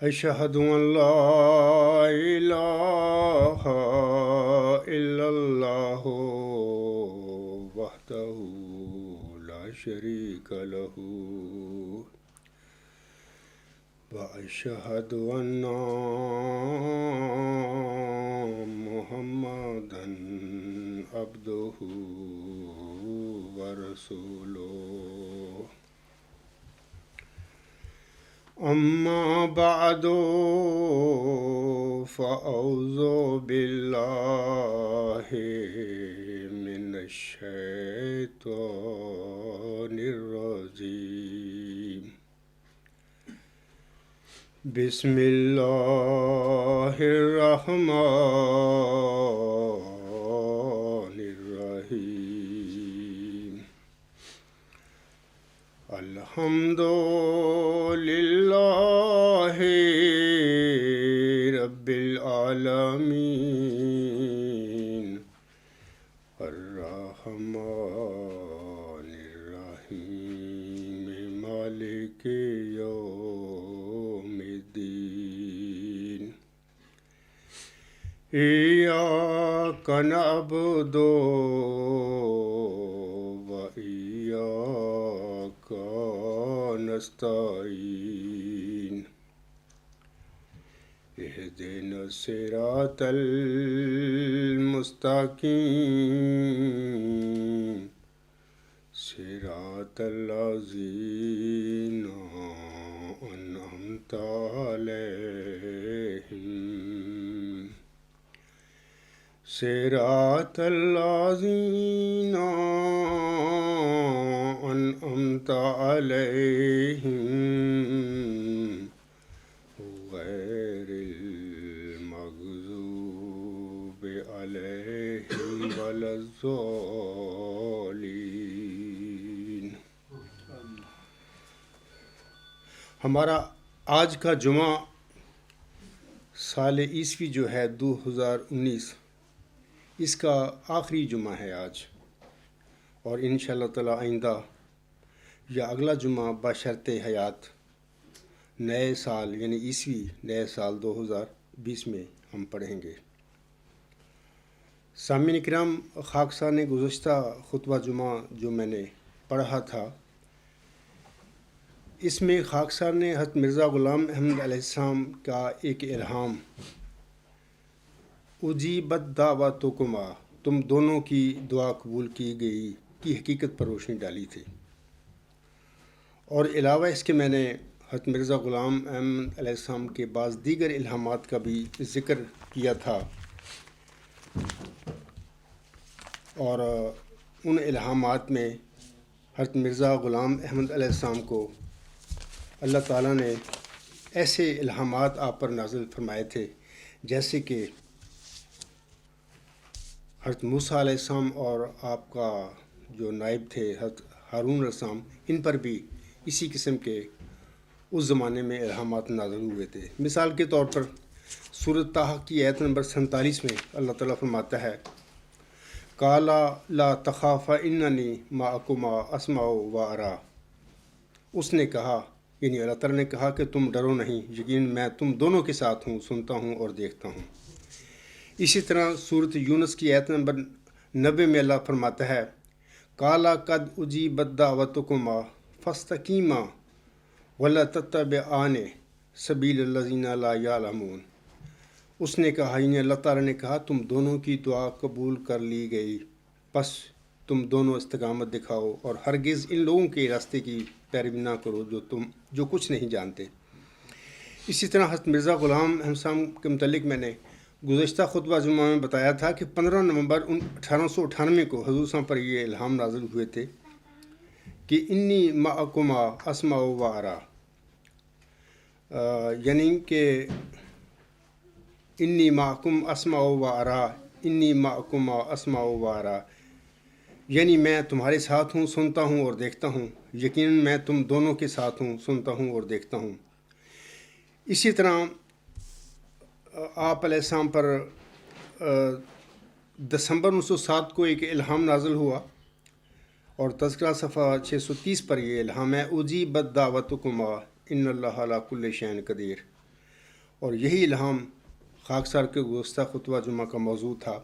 أشهد أن لا إله إلا الله وحده لا شريك له وأشهد أن محمدا عبده ورسوله أما بعد فأعوذ بالله من الشيطان الرجيم بسم الله الرحمن الرحيم الحمد لله رب العالمين الرحمن الرحيم مالك يوم الدين إياك نعبد وإياك نستعين اهدنا الصراط المستقيم صراط الذين أنعمت عليهم صراط الذين أنعمت عليهم غير المغضوب عليهم ولا الضالين۔ ہمارا آج کا جمعہ سال عیسوی جو ہے 2019 اس کا آخری جمعہ ہے آج، اور انشاءاللہ تعالی آئندہ یا اگلا جمعہ بشرط حیات نئے سال یعنی عیسوی نئے سال 2020 میں ہم پڑھیں گے۔ سامعین کرام، خاکسار نے گزشتہ خطبہ جمعہ جو میں نے پڑھا تھا، اس میں خاکسار نے حضرت مرزا غلام احمد علیہ السلام کا ایک الہام اجیبت دعوتکما، تم دونوں کی دعا قبول کی گئی کی حقیقت پر روشنی ڈالی تھی، اور علاوہ اس کے میں نے حضرت مرزا غلام احمد علیہ السلام کے بعض دیگر الہامات کا بھی ذکر کیا تھا، اور ان الہامات میں حضرت مرزا غلام احمد علیہ السلام کو اللہ تعالیٰ نے ایسے الہامات آپ پر نازل فرمائے تھے جیسے کہ حضرت موسیٰ علیہ السلام اور آپ کا جو نائب تھے حضرت ہارون علیہ السلام، ان پر بھی اسی قسم کے اس زمانے میں الہامات نازل ہوئے تھے۔ مثال کے طور پر سورۃ طٰہٰ کی آیت نمبر 47 میں اللہ تعالیٰ فرماتا ہے قَالَ لَا تَخَافَا إِنَّنِي مَعَكُمَا أَسْمَعُ وَأَرَىٰ، اس نے کہا، یعنی اللہ تعالیٰ نے کہا کہ تم ڈرو نہیں، یقین میں تم دونوں کے ساتھ ہوں، سنتا ہوں اور دیکھتا ہوں۔ اسی طرح سورۃ یونس کی آیت نمبر 90 میں اللہ فرماتا ہے قَالَ قَدْ أُجِیبَتْ دَعْوَتُکُمَا فَاسْتَقِیمَا وَلَا تَتَّبِعَانِ سَبِیلَ الَّذِینَ لَا یَعْلَمُونَ، اس نے کہا، یعنی اللہ تعالیٰ نے کہا تم دونوں کی دعا قبول کر لی گئی، پس تم دونوں استقامت دکھاؤ اور ہرگز ان لوگوں کے راستے کی پیروی نہ کرو جو کچھ نہیں جانتے۔ اسی طرح حضرت مرزا غلام احمد صاحب کے متعلق میں نے گزشتہ خطبہ جمعہ میں بتایا تھا کہ 15 نومبر 1898 کو حضور صاحب پر یہ الہام نازل ہوئے تھے کہ انی معکما اسمع و ارا، یعنی کہ انی معکم اسمع و ارا، انی معکما اسمع و ارا، یعنی میں تمہارے ساتھ ہوں، سنتا ہوں اور دیکھتا ہوں، یقیناً میں تم دونوں کے ساتھ ہوں، سنتا ہوں اور دیکھتا ہوں۔ اسی طرح آپ علیہ السلام پر دسمبر 1907 کو ایک الہام نازل ہوا، اور تذکرہ صفحہ 630 پر یہ الہام ہے اجیبت دعوتکما ان اللہ علی کل شیء قدیر، اور یہی الہام خاکسار کے گزشتہ خطبہ جمعہ کا موضوع تھا۔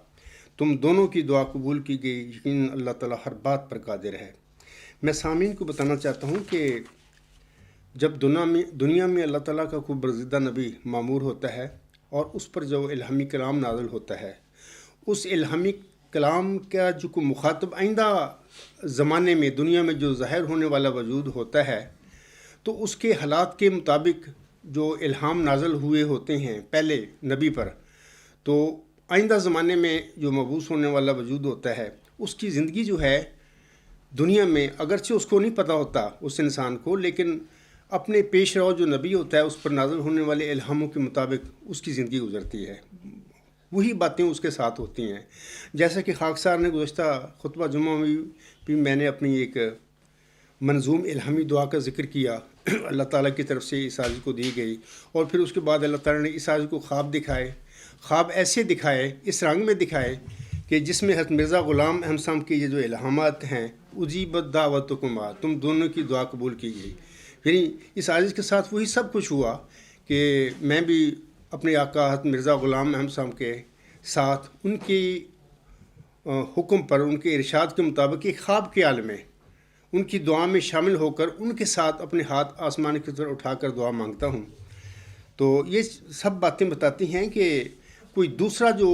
تم دونوں کی دعا قبول کی گئی، یقیناً اللہ تعالیٰ ہر بات پر قادر ہے۔ میں سامعین کو بتانا چاہتا ہوں کہ جب دنیا میں اللہ تعالیٰ کا کوئی برگزیدہ نبی معمور ہوتا ہے اور اس پر جو الہامی کلام نازل ہوتا ہے، اس الہامی کلام کا جو کوئی مخاطب آئندہ زمانے میں دنیا میں جو ظاہر ہونے والا وجود ہوتا ہے، تو اس کے حالات کے مطابق جو الہام نازل ہوئے ہوتے ہیں پہلے نبی پر، تو آئندہ زمانے میں جو مبعوث ہونے والا وجود ہوتا ہے، اس کی زندگی جو ہے دنیا میں، اگرچہ اس کو نہیں پتہ ہوتا اس انسان کو، لیکن اپنے پیش رو جو نبی ہوتا ہے اس پر نازل ہونے والے الہاموں کے مطابق اس کی زندگی گزرتی ہے، وہی باتیں اس کے ساتھ ہوتی ہیں۔ جیسا کہ خاکسار نے گزشتہ خطبہ جمعہ میں بھی میں نے اپنی ایک منظوم الہامی دعا کا ذکر کیا، اللہ تعالیٰ کی طرف سے اس عاجز کو دی گئی، اور پھر اس کے بعد اللہ تعالیٰ نے اس عاجز کو خواب دکھائے، خواب ایسے دکھائے، اس رنگ میں دکھائے کہ جس میں حضرت مرزا غلام احمد صاحب کے یہ جو الہامات ہیں، اجیبت دعوتکما، تم دونوں کی دعا قبول کی گئی، یعنی اس عاجز کے ساتھ وہی سب کچھ ہوا کہ میں بھی اپنے آقا حضرت مرزا غلام احمد صاحب کے ساتھ ان کی حکم پر، ان کے ارشاد کے مطابق ایک خواب کے عالم میں ان کی دعا میں شامل ہو کر ان کے ساتھ اپنے ہاتھ آسمان کی طرف اٹھا کر دعا مانگتا ہوں۔ تو یہ سب باتیں بتاتی ہیں کہ کوئی دوسرا جو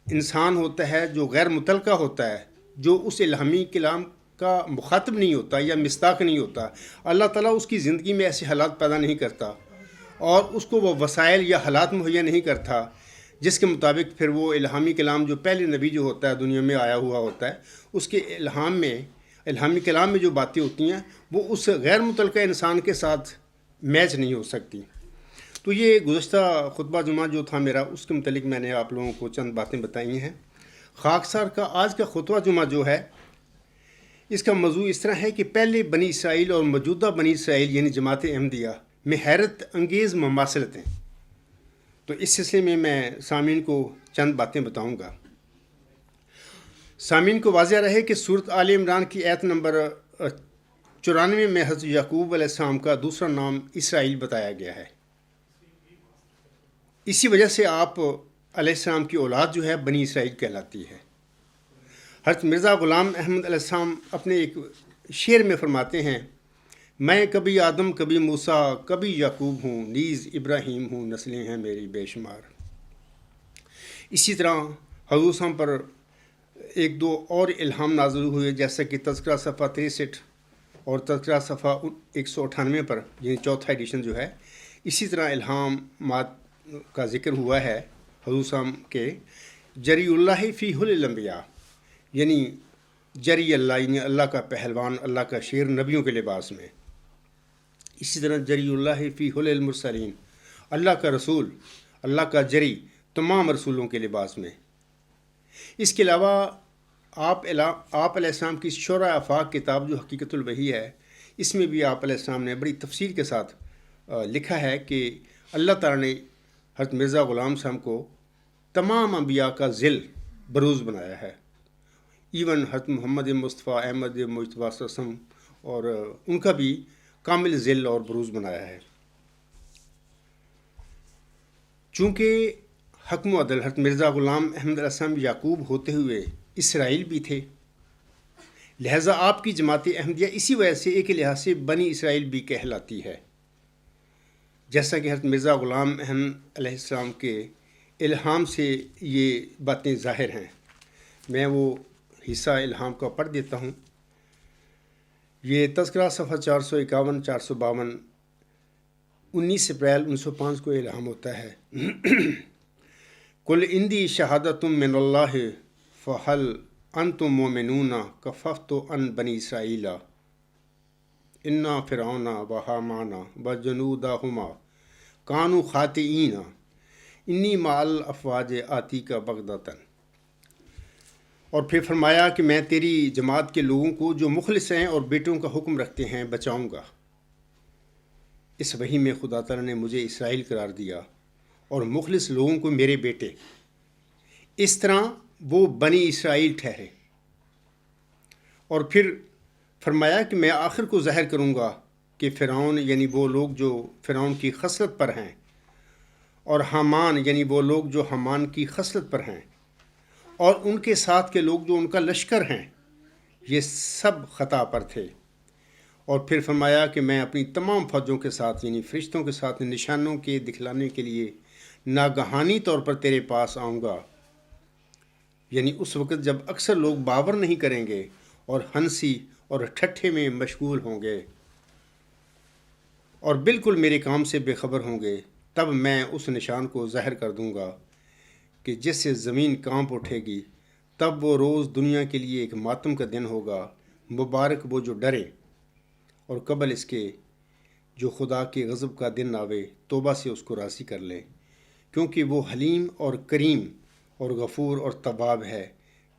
انسان ہوتا ہے جو غیر متعلقہ ہوتا ہے، جو اس الہامی کلام کا مخاطب نہیں ہوتا یا مصداق نہیں ہوتا، اللہ تعالیٰ اس کی زندگی میں ایسے حالات پیدا نہیں کرتا اور اس کو وہ وسائل یا حالات مہیا نہیں کرتا جس کے مطابق پھر وہ الہامی کلام جو پہلے نبی جو ہوتا ہے دنیا میں آیا ہوا ہوتا ہے، اس کے الہامی کلام میں جو باتیں ہوتی ہیں وہ اس غیر متعلقہ انسان کے ساتھ میچ نہیں ہو سکتی۔ تو یہ گزشتہ خطبہ جمعہ جو تھا میرا، اس کے متعلق میں نے آپ لوگوں کو چند باتیں بتائی ہیں۔ خاکسار کا آج کا خطبہ جمعہ جو ہے، اس کا موضوع اس طرح ہے کہ پہلے بنی اسرائیل اور موجودہ بنی اسرائیل یعنی جماعت احمدیہ میں حیرت انگیز مماثلتیں۔ تو اس سلسلے میں سامعین کو چند باتیں بتاؤں گا۔ سامعین کو واضح رہے کہ سورۃ آل عمران کی آیت نمبر 94 میں حضرت یعقوب علیہ السلام کا دوسرا نام اسرائیل بتایا گیا ہے۔ اسی وجہ سے آپ علیہ السلام کی اولاد جو ہے بنی اسرائیل کہلاتی ہے۔ حضرت مرزا غلام احمد علیہ السلام اپنے ایک شعر میں فرماتے ہیں، میں کبھی آدم کبھی موسیٰ کبھی یعقوب ہوں، نیز ابراہیم ہوں، نسلیں ہیں میری بے شمار۔ اسی طرح حضور صاحب پر ایک دو اور الہام نازل ہوئے، جیسا کہ تذکرہ صفحہ 63 اور تذکرہ صفحہ 198 پر، یعنی چوتھا ایڈیشن جو ہے، اسی طرح الہامات کا ذکر ہوا ہے حضور صاحب کے جری اللہ فی حل الانبیاء، یعنی جری اللہ یعنی اللہ کا پہلوان، اللہ کا شیر نبیوں کے لباس میں۔ اسی طرح جری اللہ فی حل المرسلین، اللہ کا رسول، اللہ کا جری تمام رسولوں کے لباس میں۔ اس کے علاوہ آپ علیہ السلام کی شرح آفاق کتاب جو حقیقت الوحی ہے، اس میں بھی آپ علیہ السلام نے بڑی تفصیل کے ساتھ لکھا ہے کہ اللہ تعالیٰ نے حضرت مرزا غلام صاحب کو تمام انبیاء کا ذل بروز بنایا ہے، ایون حضرت محمد مصطفیٰ احمد مجتبیٰ صلی اللہ علیہ وسلم، اور ان کا بھی کامل ذل اور بروز بنایا ہے۔ چونکہ حکم و عدل حضرت مرزا غلام احمد علیہ السلام یعقوب ہوتے ہوئے اسرائیل بھی تھے، لہٰذا آپ کی جماعت احمدیہ اسی وجہ سے ایک لحاظ سے بنی اسرائیل بھی کہلاتی ہے، جیسا کہ حضرت مرزا غلام احمد علیہ السلام کے الہام سے یہ باتیں ظاہر ہیں۔ میں وہ حصہ الہام کا پڑھ دیتا ہوں۔ یہ تذکرہ صفحہ 451 452، 19 اپریل 1905 کو الہام ہوتا ہے۔ کل اندی شہادتم من اللہ فہل انتم مومنون کففت عن بنی اسرائیل انا فرعون و حامان و جنودہما کانوا خاطئین انی مع الافواج آتی کا بغدتاً۔ اور پھر فرمایا کہ میں تیری جماعت کے لوگوں کو جو مخلص ہیں اور بیٹوں کا حکم رکھتے ہیں بچاؤں گا۔ اس وحی میں خدا تعالیٰ نے مجھے اسرائیل قرار دیا اور مخلص لوگوں کو میرے بیٹے، اس طرح وہ بنی اسرائیل ٹھہرے۔ اور پھر فرمایا کہ میں آخر کو ظاہر کروں گا کہ فرعون یعنی وہ لوگ جو فرعون کی خصلت پر ہیں، اور حامان یعنی وہ لوگ جو حامان کی خصلت پر ہیں اور ان کے ساتھ کے لوگ جو ان کا لشکر ہیں، یہ سب خطا پر تھے۔ اور پھر فرمایا کہ میں اپنی تمام فوجوں کے ساتھ یعنی فرشتوں کے ساتھ نشانوں کے دکھلانے کے لیے ناگہانی طور پر تیرے پاس آؤں گا، یعنی اس وقت جب اکثر لوگ باور نہیں کریں گے اور ہنسی اور ٹھٹھے میں مشغول ہوں گے اور بالکل میرے کام سے بے خبر ہوں گے، تب میں اس نشان کو ظاہر کر دوں گا کہ جس سے زمین کانپ اٹھے گی۔ تب وہ روز دنیا کے لیے ایک ماتم کا دن ہوگا۔ مبارک وہ جو ڈرے اور قبل اس کے جو خدا کے غضب کا دن آوے توبہ سے اس کو راضی کر لے، کیونکہ وہ حلیم اور کریم اور غفور اور تواب ہے،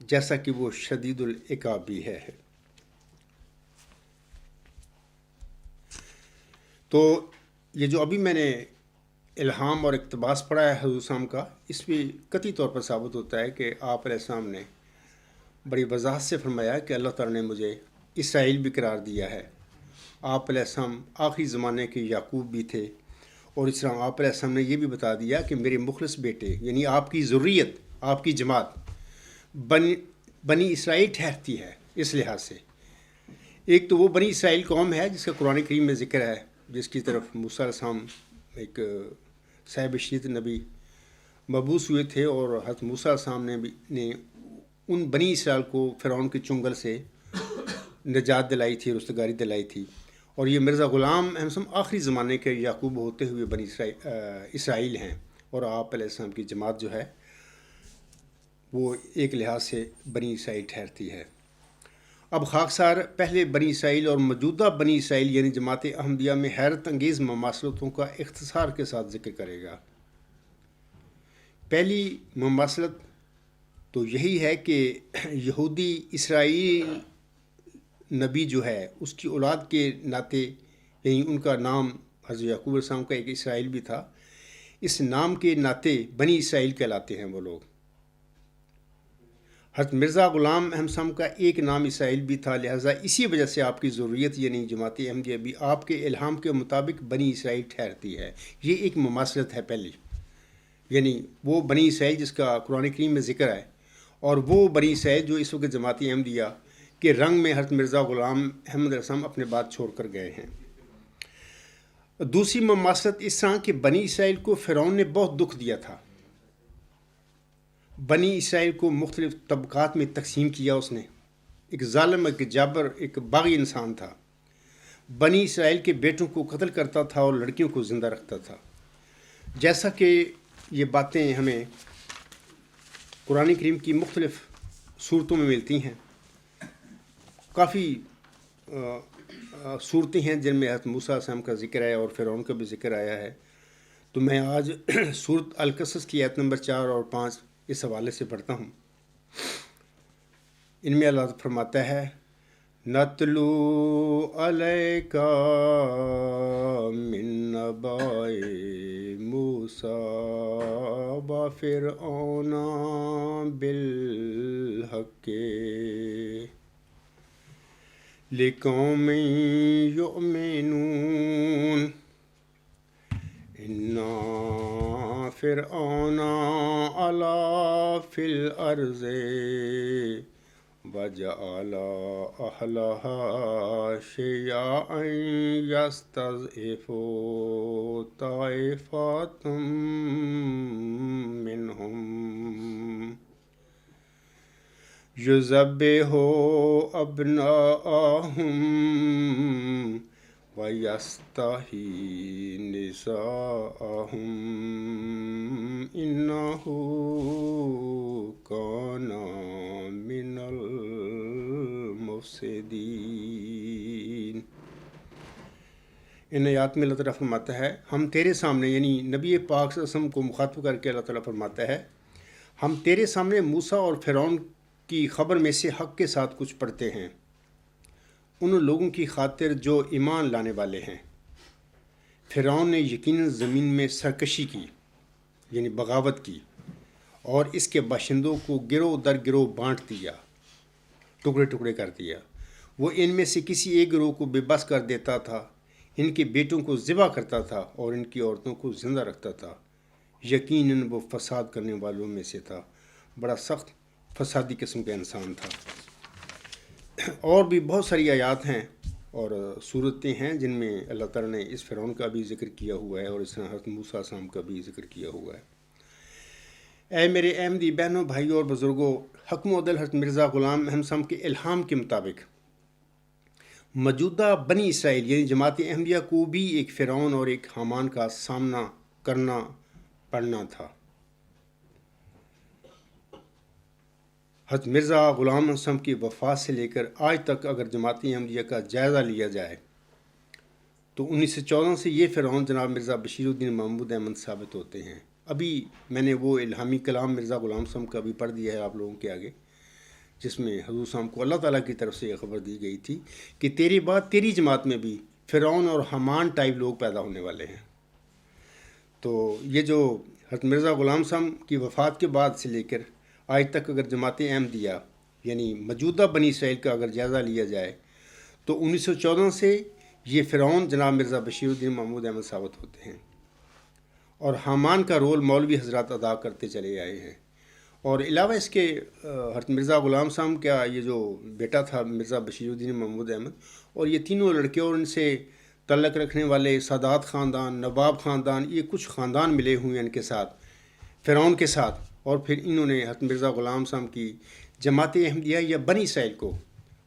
جیسا کہ وہ شدید العقاب بھی ہے۔ تو یہ جو ابھی میں نے الہام اور اقتباس پڑھا ہے حضور صاحب کا، اس میں قطعی طور پر ثابت ہوتا ہے کہ آپ علیہ السلام نے بڑی وضاحت سے فرمایا کہ اللہ تعالیٰ نے مجھے اسرائیل بھی قرار دیا ہے۔ آپ علیہ السلام آخری زمانے کے یعقوب بھی تھے، اور اس طرح آپ علیہ السلام نے یہ بھی بتا دیا کہ میرے مخلص بیٹے یعنی آپ کی ذریت، آپ کی جماعت بنی اسرائیل ٹھہرتی ہے۔ اس لحاظ سے ایک تو وہ بنی اسرائیل قوم ہے جس کا قرآن کریم میں ذکر ہے، جس کی طرف موسیٰ علیہ السلام ایک صاحب شریعت نبی مبعوث ہوئے تھے، اور حضرت موسیٰ علیہ السلام نے ان بنی اسرائیل کو فرعون کے چنگل سے نجات دلائی تھی، رستگاری دلائی تھی۔ اور یہ مرزا غلام احمد آخری زمانے کے یعقوب ہوتے ہوئے بنی اسرائیل ہیں، اور آپ علیہ السلام کی جماعت جو ہے وہ ایک لحاظ سے بنی اسرائیل ٹھہرتی ہے۔ اب خاکسار پہلے بنی اسرائیل اور موجودہ بنی اسرائیل یعنی جماعت احمدیہ میں حیرت انگیز مماثلتوں کا اختصار کے ساتھ ذکر کرے گا۔ پہلی مماثلت تو یہی ہے کہ یہودی اسرائیل نبی جو ہے اس کی اولاد کے ناطے، یعنی ان کا نام حضرت یعقوب علیہ السلام کا ایک اسرائیل بھی تھا، اس نام کے ناطے بنی اسرائیل کہلاتے ہیں وہ لوگ۔ حضرت مرزا غلام احمد صاحب کا ایک نام اسرائیل بھی تھا، لہٰذا اسی وجہ سے آپ کی ضروریت یعنی جماعت احمدیہ بھی آپ کے الہام کے مطابق بنی اسرائیل ٹھہرتی ہے۔ یہ ایک مماثلت ہے پہلی، یعنی وہ بنی اسرائیل جس کا قرآن کریم میں ذکر ہے، اور وہ بنی اسرائیل جو اس وقت جماعت احمدیہ کے رنگ میں حضرت مرزا غلام احمد علیہ السلام اپنے بعد چھوڑ کر گئے ہیں۔ دوسری مماثلت اس طرح کہ بنی اسرائیل کو فرعون نے بہت دکھ دیا تھا، بنی اسرائیل کو مختلف طبقات میں تقسیم کیا اس نے، ایک ظالم، ایک جابر، ایک باغی انسان تھا، بنی اسرائیل کے بیٹوں کو قتل کرتا تھا اور لڑکیوں کو زندہ رکھتا تھا، جیسا کہ یہ باتیں ہمیں قرآن کریم کی مختلف صورتوں میں ملتی ہیں۔ کافی صورتیں ہیں جن میں حضرت موسیٰ علیہ السلام کا ذکر ہے اور فرعون کا بھی ذکر آیا ہے۔ تو میں آج سورۃ القصص کی آیت نمبر 4 اور 5 اس حوالے سے پڑھتا ہوں۔ ان میں اللہ فرماتا ہے، نَتْلُو عَلَيْكَ مِن نَبَإِ مُوسَىٰ وَفِرْعَوْنَ بِالْحَقِّ لِقَوْمٍ يُؤْمِنُونَ إِنَّ فِرْعَوْنَ عَلَا فِي الْأَرْضِ وَجَعَلَ أَهْلَهَا شِيَعًا يَسْتَضْعِفُ طَائِفَةً مِّنْهُمْ يُذَبِّحُ أَبْنَاءَهُمْ وَيَسْتَحْيِي نِسَاءَهُمْ إِنَّهُ كَانَ مِنَ الْمُفْسِدِينَ۔ ان آیات میں اللہ تعالیٰ فرماتا ہے، ہم تیرے سامنے یعنی نبی پاک صلی اللہ علیہ وسلم کو مخاطب کر کے اللہ تعالیٰ فرماتا ہے، ہم تیرے سامنے موسیٰ اور فرعون کی خبر میں سے حق کے ساتھ کچھ پڑھتے ہیں، ان لوگوں کی خاطر جو ایمان لانے والے ہیں۔ فرعون نے یقیناً زمین میں سرکشی کی یعنی بغاوت کی، اور اس کے باشندوں کو گروہ در گروہ بانٹ دیا، ٹکڑے ٹکڑے کر دیا۔ وہ ان میں سے کسی ایک گروہ کو بے بس کر دیتا تھا، ان کے بیٹوں کو ذبح کرتا تھا اور ان کی عورتوں کو زندہ رکھتا تھا، یقیناً وہ فساد کرنے والوں میں سے تھا، بڑا سخت فسادی قسم کا انسان تھا۔ اور بھی بہت ساری آیات ہیں اور صورتیں ہیں جن میں اللہ تعالیٰ نے اس فرعون کا بھی ذکر کیا ہوا ہے اور اس طرح حضرت موسیٰ علیہ السلام کا بھی ذکر کیا ہوا ہے۔ اے میرے احمدی بہنوں، بھائیوں اور بزرگوں، حکم عدل حضرت مرزا غلام احمد صاحب کے الہام کے مطابق موجودہ بنی اسرائیل یعنی جماعت احمدیہ کو بھی ایک فرعون اور ایک حامان کا سامنا کرنا پڑنا تھا۔ حضرت مرزا غلام احمد صاحب کی وفات سے لے کر آج تک اگر جماعت احمدیہ کا جائزہ لیا جائے تو 1914 سے یہ فرعون جناب مرزا بشیر الدین محمود احمد ثابت ہوتے ہیں۔ ابھی میں نے وہ الہامی کلام مرزا غلام صاحب کا بھی پڑھ دیا ہے آپ لوگوں کے آگے، جس میں حضور صاحب کو اللہ تعالیٰ کی طرف سے یہ خبر دی گئی تھی کہ تیری بعد تیری جماعت میں بھی فرعون اور حامان ٹائپ لوگ پیدا ہونے والے ہیں۔ تو یہ جو حضرت مرزا غلام صاحب کی وفات کے بعد سے لے کر آج تک اگر جماعت احمدیہ یعنی موجودہ بنی اسرائیل کا اگر جائزہ لیا جائے تو 1914 سے یہ فرعون جناب مرزا بشیر الدین محمود احمد ثابت ہوتے ہیں، اور حامان کا رول مولوی حضرات ادا کرتے چلے آئے ہیں۔ اور علاوہ اس کے حضرت مرزا غلام صاحب کا یہ جو بیٹا تھا مرزا بشیر الدین محمود احمد، اور یہ تینوں لڑکے اور ان سے تعلق رکھنے والے سادات خاندان، نواب خاندان، یہ کچھ خاندان ملے ہوئے ہیں ان کے ساتھ، فرعون کے ساتھ، اور پھر انہوں نے حضرت مرزا غلام صاحب کی جماعت احمدیہ یا بنی اسرائیل کو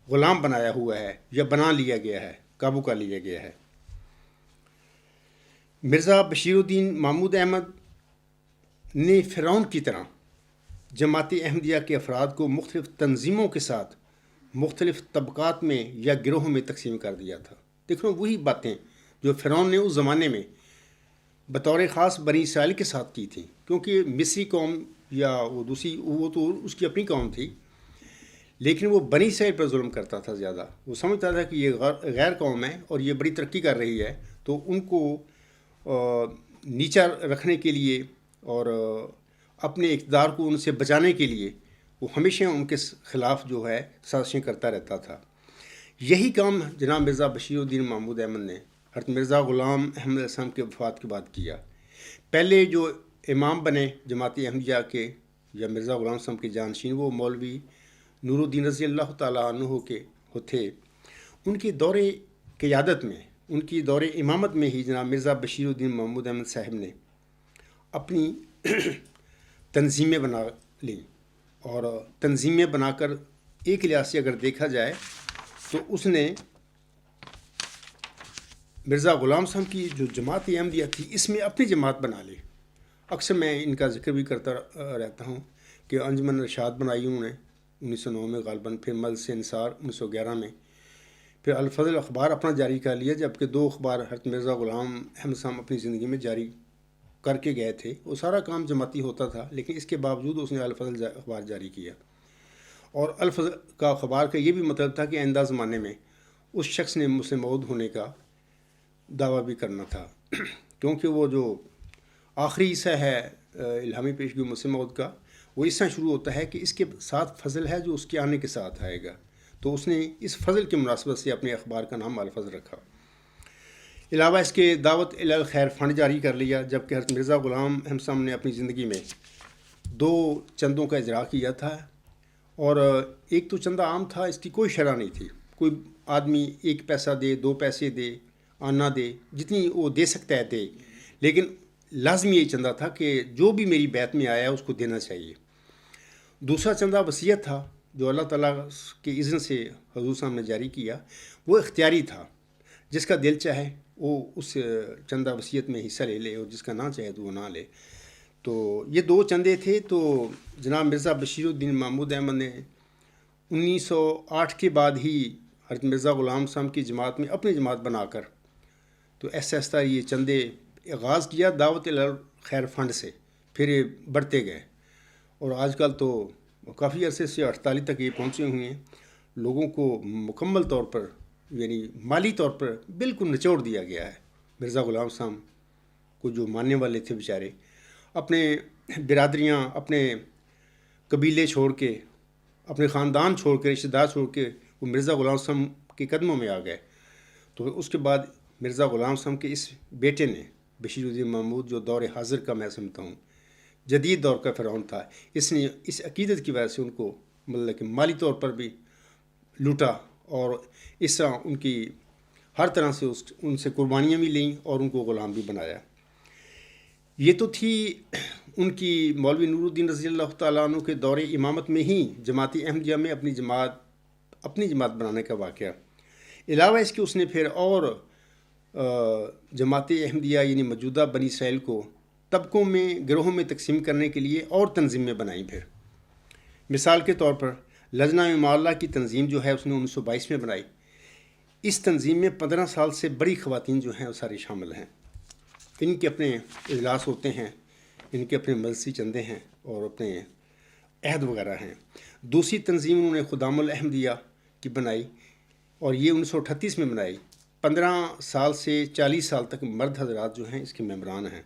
غلام بنایا ہوا ہے یا بنا لیا گیا ہے، قابو کر لیا گیا ہے۔ مرزا بشیر الدین محمود احمد نے فرعون کی طرح جماعت احمدیہ کے افراد کو مختلف تنظیموں کے ساتھ مختلف طبقات میں یا گروہوں میں تقسیم کر دیا تھا۔ دیکھو وہی باتیں جو فرعون نے اس زمانے میں بطور خاص بنی اسرائیل کے ساتھ کی تھیں، کیونکہ مصری قوم یا وہ دوسری وہ تو اس کی اپنی قوم تھی، لیکن وہ بنی اسرائیل پر ظلم کرتا تھا زیادہ۔ وہ سمجھتا تھا کہ یہ غیر قوم ہے اور یہ بڑی ترقی کر رہی ہے، تو ان کو نیچا رکھنے کے لیے اور اپنے اقتدار کو ان سے بچانے کے لیے وہ ہمیشہ ان کے خلاف جو ہے سازشیں کرتا رہتا تھا۔ یہی کام جناب مرزا بشیر الدین محمود احمد نے حضرت مرزا غلام احمد السلام کے وفات کے بعد کیا۔ پہلے جو امام بنے جماعت احمدیہ کے یا مرزا غلام صاحب کے جانشین وہ مولوی نور الدین رضی اللہ تعالیٰ عنہ کے تھے۔ ان کے دور قیادت میں، ان کی دور امامت میں ہی جناب مرزا بشیر الدین محمود احمد صاحب نے اپنی تنظیمیں بنا لیں، اور تنظیمیں بنا کر ایک لحاظ سے اگر دیکھا جائے تو اس نے مرزا غلام صاحب کی جو جماعت احمدیہ تھی اس میں اپنی جماعت بنا لی۔ اکثر میں ان کا ذکر بھی کرتا رہتا ہوں کہ انجمن ارشاد بنائی انہوں نے 1909 میں غالباً، پھر مجلس انصار 1911 میں، پھر الفضل اخبار اپنا جاری کر لیا، جبکہ 2 اخبار حضرت مرزا غلام احمد صاحب اپنی زندگی میں جاری کر کے گئے تھے۔ وہ سارا کام جماعتی ہوتا تھا، لیکن اس کے باوجود اس نے الفضل اخبار جاری کیا، اور الفضل کا اخبار کا یہ بھی مطلب تھا کہ آئندہ زمانے میں اس شخص نے مسلم موعود ہونے کا دعویٰ بھی کرنا تھا، کیونکہ وہ جو آخری حصہ ہے الہامی پیشگی مسلم موعود کا، وہ اس طرح شروع ہوتا ہے کہ اس کے ساتھ فضل ہے جو اس کے آنے کے ساتھ آئے گا، تو اس نے اس فضل کی مناسبت سے اپنے اخبار کا نام الفضل رکھا۔ علاوہ اس کے دعوت الی الخیر فنڈ جاری کر لیا، جبکہ حضرت مرزا غلام احمد صاحب نے اپنی زندگی میں 2 چندوں کا اجرا کیا تھا، اور ایک تو چندہ عام تھا، اس کی کوئی شرح نہیں تھی، کوئی آدمی 1 پیسہ دے، 2 پیسے دے، آنا دے، جتنی وہ دے سکتا ہے دے، لیکن لازمی یہ چندہ تھا کہ جو بھی میری بیعت میں آیا ہے اس کو دینا چاہیے۔ دوسرا چندہ وصیت تھا جو اللہ تعالیٰ کے اذن سے حضور صاحب نے جاری کیا، وہ اختیاری تھا، جس کا دل چاہے وہ اس چندہ وصیت میں حصہ لے لے، اور جس کا نہ چاہے تو وہ نہ لے۔ تو یہ 2 چندے تھے۔ تو جناب مرزا بشیر الدین محمود احمد نے 1908 کے بعد ہی حضرت مرزا غلام صاحب کی جماعت میں اپنی جماعت بنا کر تو ایسا ایسا یہ چندے آغاز کیا دعوت خیر فنڈ سے، پھر یہ بڑھتے گئے، اور آج کل تو کافی عرصے سے 48 تک یہ پہنچے ہوئے ہیں۔ لوگوں کو مکمل طور پر یعنی مالی طور پر بالکل نچوڑ دیا گیا ہے۔ مرزا غلام صاحب کو جو ماننے والے تھے بیچارے، اپنے برادریاں، اپنے قبیلے چھوڑ کے، اپنے خاندان چھوڑ کے، رشتہ دار چھوڑ کے وہ مرزا غلام صاحب کے قدموں میں آ گئے۔ تو اس کے بعد مرزا غلام صاحب کے اس بیٹے نے بشیر الدین محمود جو دور حاضر کا میں سمجھتا ہوں جدید دور کا فرعون تھا، اس نے اس عقیدت کی وجہ سے ان کو مطلب کہ مالی طور پر بھی لوٹا، اور اس طرح ان کی ہر طرح سے ان سے قربانیاں بھی لیں اور ان کو غلام بھی بنایا۔ یہ تو تھی ان کی مولوی نور الدین رضی اللہ تعالیٰ عنہ کے دور امامت میں ہی جماعت احمدیہ میں اپنی جماعت بنانے کا واقعہ۔ علاوہ اس کے اس نے پھر اور جماعت احمدیہ یعنی موجودہ بنی اسرائیل کو طبقوں میں، گروہوں میں تقسیم کرنے کے لیے اور تنظیمیں بنائیں۔ پھر مثال کے طور پر لجنہ معلّہ کی تنظیم جو ہے اس نے 1922 میں بنائی۔ اس تنظیم میں 15 سال سے بڑی خواتین جو ہیں وہ ساری شامل ہیں۔ ان کے اپنے اجلاس ہوتے ہیں، ان کے اپنے مجلسی چندے ہیں اور اپنے عہد وغیرہ ہیں۔ دوسری تنظیم انہوں نے خدام الاحمدیہ کی بنائی اور یہ 1938 میں بنائی۔ 15 سال سے 40 سال تک مرد حضرات جو ہیں اس کے ممبران ہیں۔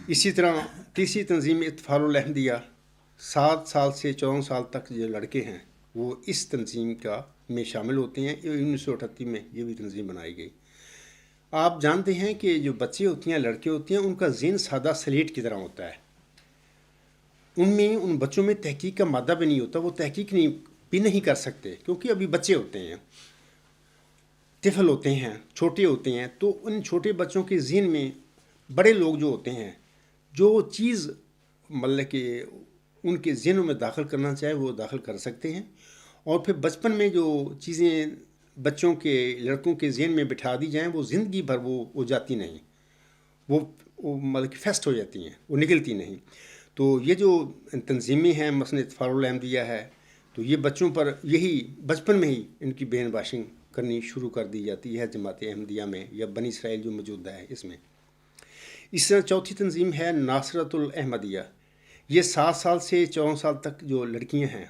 اسی طرح تیسری تنظیم اطفال الاحمدیہ، 7 سال سے 14 سال تک جو لڑکے ہیں وہ اس تنظیم میں شامل ہوتے ہیں۔ 1938 میں یہ بھی تنظیم بنائی گئی۔ آپ جانتے ہیں کہ جو بچے ہوتے ہیں، لڑکے ہوتے ہیں، ان کا ذہن سادہ سلیٹ کی طرح ہوتا ہے۔ ان بچوں میں تحقیق کا مادہ بھی نہیں ہوتا، وہ تحقیق بھی نہیں کر سکتے کیونکہ ابھی بچے ہوتے ہیں، طفل ہوتے ہیں، چھوٹے ہوتے ہیں۔ تو ان چھوٹے بچوں کے ذہن میں بڑے لوگ جو ہوتے ہیں، جو چیز مطلب کہ ان کے ذہنوں میں داخل کرنا چاہے وہ داخل کر سکتے ہیں، اور پھر بچپن میں جو چیزیں بچوں کے، لڑکوں کے ذہن میں بٹھا دی جائیں وہ زندگی بھر وہ جاتی نہیں، وہ مطلب کہ فیسٹ ہو جاتی ہیں، وہ نکلتی نہیں۔ تو یہ جو تنظیمیں ہیں، مثلا اطفال الاحمدیہ ہے، تو یہ بچوں پر یہی بچپن میں ہی ان کی برین واشنگ کرنی شروع کر دی جاتی ہے جماعت احمدیہ میں یا بنی اسرائیل جو موجودہ ہے اس میں۔ اس طرح چوتھی تنظیم ہے ناصرۃ الاحمدیہ۔ یہ 7 سال سے 14 سال تک جو لڑکیاں ہیں،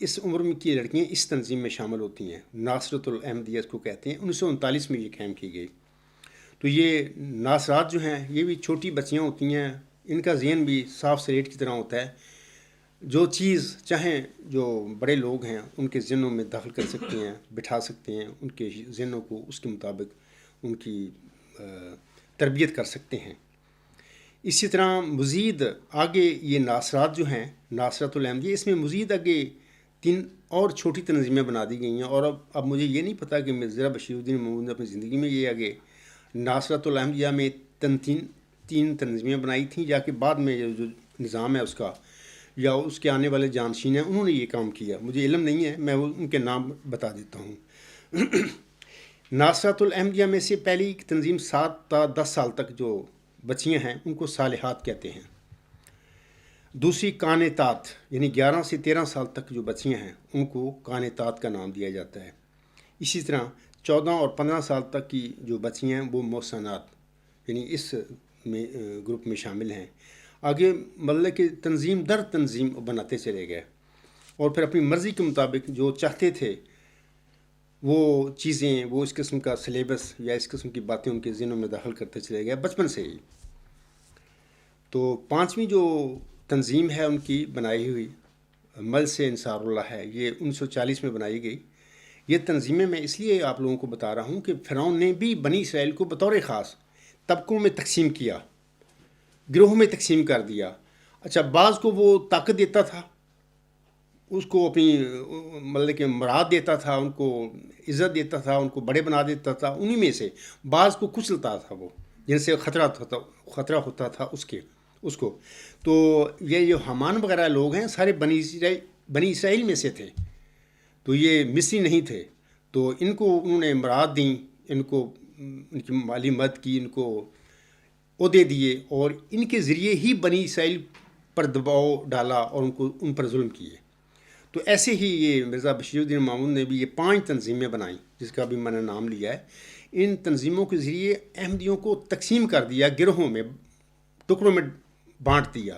اس عمر میں کی لڑکیاں اس تنظیم میں شامل ہوتی ہیں۔ ناصرۃ الاحمدیہ اس کو کہتے ہیں۔ 1939 میں یہ قائم کی گئی۔ تو یہ ناصرات جو ہیں یہ بھی چھوٹی بچیاں ہوتی ہیں، ان کا ذہن بھی صاف سلیٹ کی طرح ہوتا ہے، جو چیز چاہیں جو بڑے لوگ ہیں ان کے ذہنوں میں داخل کر سکتے ہیں، بٹھا سکتے ہیں، ان کے ذہنوں کو اس کے مطابق ان کی تربیت کر سکتے ہیں۔ اسی طرح مزید آگے یہ ناصرات جو ہیں، ناصرۃ الاحمدیہ، اس میں مزید آگے 3 اور چھوٹی تنظیمیں بنا دی گئی ہیں، اور اب مجھے یہ نہیں پتہ کہ مرزا بشیر الدین محمود نے اپنی زندگی میں یہ آگے ناصرۃ الاحمدیہ میں 3 تنظیمیں بنائی تھیں، یا کہ بعد میں جو نظام ہے اس کا یا اس کے آنے والے جانشین ہیں انہوں نے یہ کام کیا، مجھے علم نہیں ہے، میں ان کے نام بتا دیتا ہوں۔ ناصرۃ الاحمدیہ میں سے پہلی تنظیم 7 تا 10 سال تک جو بچیاں ہیں ان کو صالحات کہتے ہیں۔ دوسری قانتات، یعنی 11 سے 13 سال تک جو بچیاں ہیں ان کو قانتات کا نام دیا جاتا ہے۔ اسی طرح 14 اور 15 سال تک کی جو بچیاں ہیں وہ محسنات، یعنی اس میں گروپ میں شامل ہیں۔ آگے مطلب کہ تنظیم در تنظیم بناتے چلے گئے، اور پھر اپنی مرضی کے مطابق جو چاہتے تھے وہ چیزیں، وہ اس قسم کا سلیبس یا اس قسم کی باتیں ان کے ذہنوں میں داخل کرتے چلے گئے بچپن سے ہی۔ تو 5ویں جو تنظیم ہے ان کی بنائی ہوئی مجلس انصار اللہ ہے، یہ 1940 میں بنائی گئی۔ یہ تنظیمیں میں اس لیے آپ لوگوں کو بتا رہا ہوں کہ فرعون نے بھی بنی اسرائیل کو بطور خاص طبقوں میں تقسیم کیا، گروہوں میں تقسیم کر دیا۔ اچھا، بعض کو وہ طاقت دیتا تھا، اس کو اپنی مطلب کہ مراد دیتا تھا، ان کو عزت دیتا تھا، ان کو بڑے بنا دیتا تھا، انہی میں سے بعض کو کچلتا تھا وہ، جن سے خطرہ ہوتا تھا اس کو۔ تو یہ جو حامان وغیرہ لوگ ہیں سارے بنی اسرائیل میں سے تھے، تو یہ مصری نہیں تھے، تو ان کو انہوں نے مراد دیں، ان کو ان کی مالی مدد کی، ان کو عہدے دیے، اور ان کے ذریعے ہی بنی اسرائیل پر دباؤ ڈالا اور ان پر ظلم کیے۔ تو ایسے ہی یہ مرزا بشیر الدین محمود نے بھی یہ 5 تنظیمیں بنائیں جس کا بھی میں نے نام لیا ہے۔ ان تنظیموں کے ذریعے احمدیوں کو تقسیم کر دیا، گروہوں میں، ٹکڑوں میں بانٹ دیا،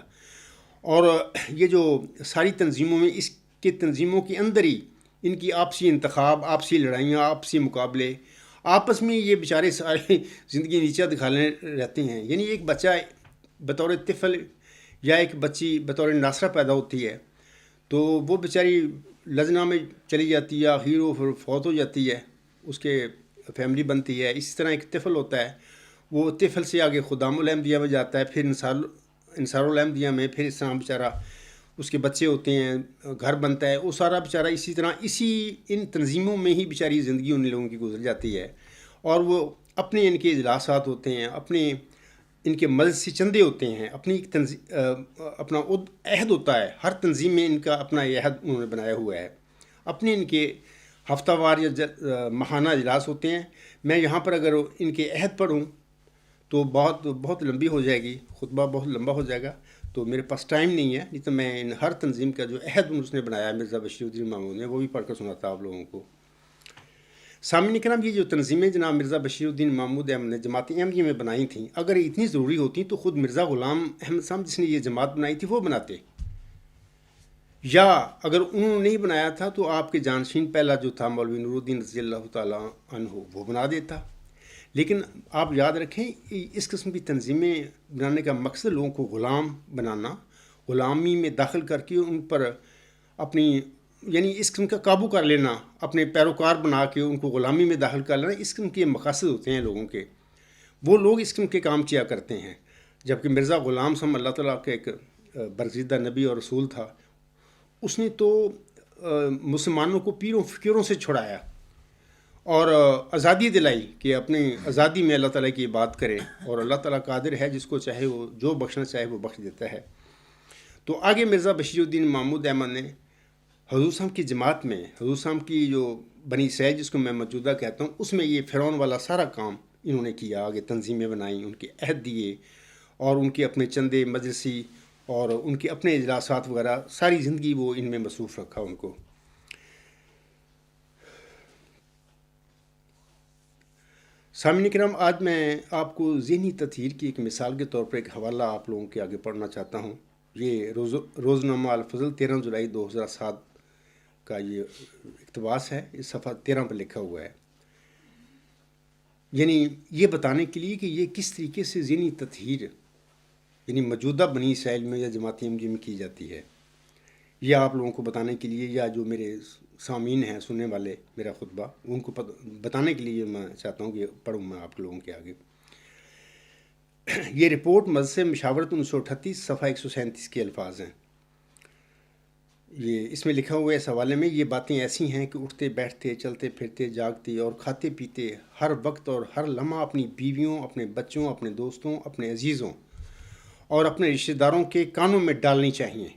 اور یہ جو ساری تنظیموں میں اس کے تنظیموں کے اندر ہی ان کی آپسی انتخاب، آپسی لڑائیاں، آپسی مقابلے، آپس میں یہ بیچارے سارے زندگی نیچا دکھانے رہتے ہیں۔ یعنی ایک بچہ بطور طفل یا ایک بچی بطور ناصرہ پیدا ہوتی ہے تو وہ بیچاری لجنہ میں چلی جاتی ہے، آخر وہ پھر فوت ہو جاتی ہے، اس کے فیملی بنتی ہے، اسی طرح ایک طفل ہوتا ہے، وہ طفل سے آگے خدام الاحمدیہ میں جاتا ہے، پھر انصار الاحمدیہ میں، پھر اس طرح بیچارہ اس کے بچے ہوتے ہیں، گھر بنتا ہے، وہ سارا بیچارہ اسی طرح ان تنظیموں میں ہی بیچاری زندگی ان لوگوں کی گزر جاتی ہے. اور وہ اپنے ان کے اجلاسات ہوتے ہیں، اپنے ان کے مجلسی چندے ہوتے ہیں، اپنا عہد ہوتا ہے. ہر تنظیم میں ان کا اپنا یہ عہد انہوں نے بنایا ہوا ہے. اپنے ان کے ہفتہ وار یا ماہانہ اجلاس ہوتے ہیں. میں یہاں پر اگر ان کے عہد پڑھوں تو بہت لمبی ہو جائے گی، خطبہ بہت لمبا ہو جائے گا، تو میرے پاس ٹائم نہیں ہے. نہیں تو میں ان ہر تنظیم کا جو عہد اس نے بنایا ہے مرزا بشیر الدین محمود نے، وہ بھی پڑھ کر سناتا آپ لوگوں کو. سامعین کرام، یہ جو تنظیمیں جناب مرزا بشیر الدین محمود احمد نے جماعت احمدیہ میں بنائی تھیں، اگر اتنی ضروری ہوتی تو خود مرزا غلام احمد صاحب جس نے یہ جماعت بنائی تھی وہ بناتے، یا اگر انہوں نے نہیں بنایا تھا تو آپ کے جانشین پہلا جو تھا مولوی نور الدین رضی اللہ تعالیٰ عنہ وہ بنا دیتا. لیکن آپ یاد رکھیں، اس قسم کی تنظیمیں بنانے کا مقصد لوگوں کو غلام بنانا، غلامی میں داخل کر کے ان پر اپنی یعنی اس قسم کا قابو کر لینا، اپنے پیروکار بنا کے ان کو غلامی میں داخل کر لینا، اس قسم کے مقاصد ہوتے ہیں لوگوں کے. وہ لوگ اس قسم کے کام کیا کرتے ہیں. جبکہ مرزا غلام صاحب اللہ تعالیٰ کا ایک برگزیدہ نبی اور رسول تھا، اس نے تو مسلمانوں کو پیروں فقیروں سے چھڑایا اور آزادی دلائی کہ اپنی آزادی میں اللہ تعالیٰ کی بات کریں، اور اللہ تعالیٰ قادر ہے جس کو چاہے وہ جو بخشنا چاہے وہ بخش دیتا ہے. تو آگے مرزا بشیر الدین محمود احمد نے حضور صاحب کی جماعت میں، حضور صاحب کی جو بنی اسرائیل جس کو میں موجودہ کہتا ہوں، اس میں یہ فرعون والا سارا کام انہوں نے کیا. آگے تنظیمیں بنائیں، ان کے عہد دیے، اور ان کے اپنے چندے مجلسی اور ان کے اپنے اجلاسات وغیرہ، ساری زندگی وہ ان میں مصروف رکھا ان کو. سامعین کرام، آج میں آپ کو ذہنی تطہیر کی ایک مثال کے طور پر ایک حوالہ آپ لوگوں کے آگے پڑھنا چاہتا ہوں. یہ روزنامہ الفضل 13 جولائی 2007 کا یہ اقتباس ہے. اس صفحہ 13 پر لکھا ہوا ہے، یعنی یہ بتانے کے لیے کہ یہ کس طریقے سے ذہنی تطہیر یعنی موجودہ بنی اسرائیل میں یا جماعت احمدیہ میں کی جاتی ہے. یہ آپ لوگوں کو بتانے کے لیے، یا جو میرے سامعین ہیں سننے والے میرا خطبہ، ان کو بتانے کے لیے میں چاہتا ہوں کہ پڑھوں میں آپ لوگوں کے آگے. یہ رپورٹ مجلس مشاورت 1938 صفحہ 137 کے الفاظ ہیں. یہ اس میں لکھا ہوا ہے اس حوالے میں، یہ باتیں ایسی ہیں کہ اٹھتے بیٹھتے، چلتے پھرتے، جاگتے اور کھاتے پیتے ہر وقت اور ہر لمحہ اپنی بیویوں، اپنے بچوں، اپنے دوستوں، اپنے عزیزوں اور اپنے رشتہ داروں کے کانوں میں ڈالنی چاہیے،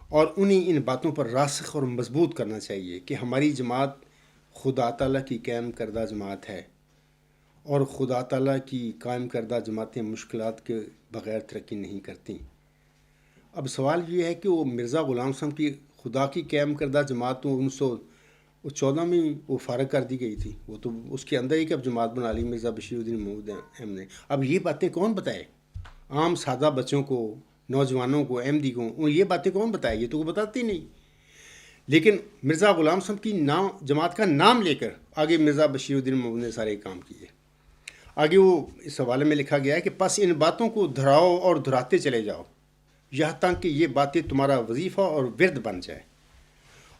اور انہیں ان باتوں پر راسخ اور مضبوط کرنا چاہیے کہ ہماری جماعت خدا تعالیٰ کی قائم کردہ جماعت ہے، اور خدا تعالیٰ کی قائم کردہ جماعتیں مشکلات کے بغیر ترقی نہیں کرتیں. اب سوال یہ ہے کہ وہ مرزا غلام صاحب کی خدا کی قائم کردہ جماعت تو 1914 میں وہ فارغ کر دی گئی تھی، وہ تو اس کے اندر ہی کہ اب جماعت بنا لی مرزا بشیر الدین محمود احمد نے. اب یہ باتیں کون بتائے؟ عام سادہ بچوں کو، نوجوانوں کو، احمدی کو یہ باتیں کون بتائے؟ یہ تو وہ بتاتے نہیں. لیکن مرزا غلام صاحب کی جماعت کا نام لے کر آگے مرزا بشیر الدین محمود نے سارے کام کیے. آگے وہ اس حوالے میں لکھا گیا ہے کہ پس ان باتوں کو دہراؤ اور دہراتے چلے جاؤ یہاں تک کہ یہ باتیں تمہارا وظیفہ اور ورد بن جائے.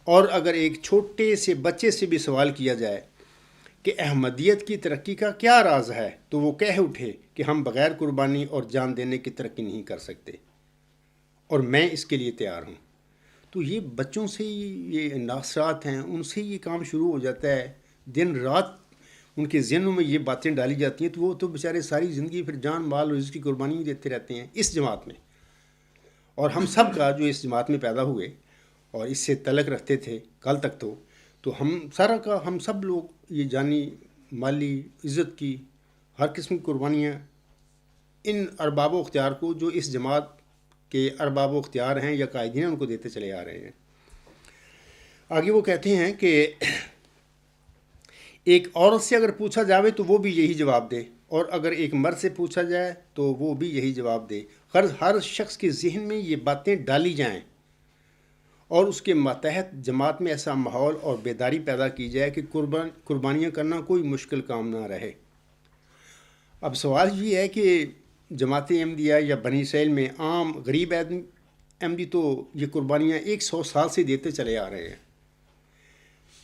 اور اگر ایک چھوٹے سے بچے سے بھی سوال کیا جائے کہ احمدیت کی ترقی کا کیا راز ہے، تو وہ کہہ اٹھے کہ ہم بغیر قربانی اور جان دینے کی ترقی نہیں کر سکتے، اور میں اس کے لیے تیار ہوں. تو یہ بچوں سے یہ ناصرات ہیں، ان سے یہ کام شروع ہو جاتا ہے. دن رات ان کے ذہنوں میں یہ باتیں ڈالی جاتی ہیں، تو وہ تو بیچارے ساری زندگی پھر جان مال اور اس کی قربانی بھی دیتے رہتے ہیں اس جماعت میں. اور ہم سب کا جو اس جماعت میں پیدا ہوئے اور اس سے تعلق رکھتے تھے کل تک، تو ہم سب لوگ یہ جانی مالی عزت کی ہر قسم کی قربانیاں ان ارباب و اختیار کو، جو اس جماعت کے ارباب و اختیار ہیں یا قائدین ہیں، ان کو دیتے چلے آ رہے ہیں. آگے وہ کہتے ہیں کہ ایک عورت سے اگر پوچھا جاوے تو وہ بھی یہی جواب دے، اور اگر ایک مرد سے پوچھا جائے تو وہ بھی یہی جواب دے. ہر شخص کے ذہن میں یہ باتیں ڈالی جائیں اور اس کے ماتحت جماعت میں ایسا ماحول اور بیداری پیدا کی جائے کہ قربانیاں کرنا کوئی مشکل کام نہ رہے. اب سوال یہ ہے کہ جماعت احمدیہ یا بنی اسرائیل میں عام غریب احمدی تو یہ قربانیاں 100 سال سے دیتے چلے آ رہے ہیں.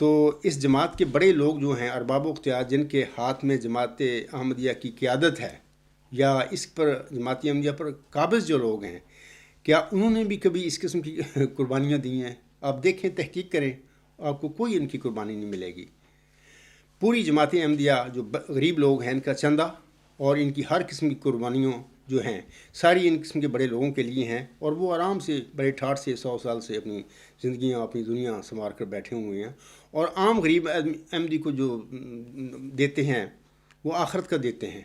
تو اس جماعت کے بڑے لوگ جو ہیں ارباب و اختیار، جن کے ہاتھ میں جماعت احمدیہ کی قیادت ہے یا اس پر جماعت احمدیہ پر قابض جو لوگ ہیں، کیا انہوں نے بھی کبھی اس قسم کی قربانیاں دی ہیں؟ آپ دیکھیں، تحقیق کریں، آپ کو کوئی ان کی قربانی نہیں ملے گی۔ پوری جماعت احمدیہ جو غریب لوگ ہیں، ان کا چندہ اور ان کی ہر قسم کی قربانیوں جو ہیں ساری ان قسم کے بڑے لوگوں کے لیے ہیں، اور وہ آرام سے بڑے ٹھاٹ سے 100 سال سے اپنی زندگیاں، اپنی دنیا سنوار کر بیٹھے ہوئے ہیں، اور عام غریب احمدی کو جو دیتے ہیں وہ آخرت کا دیتے ہیں،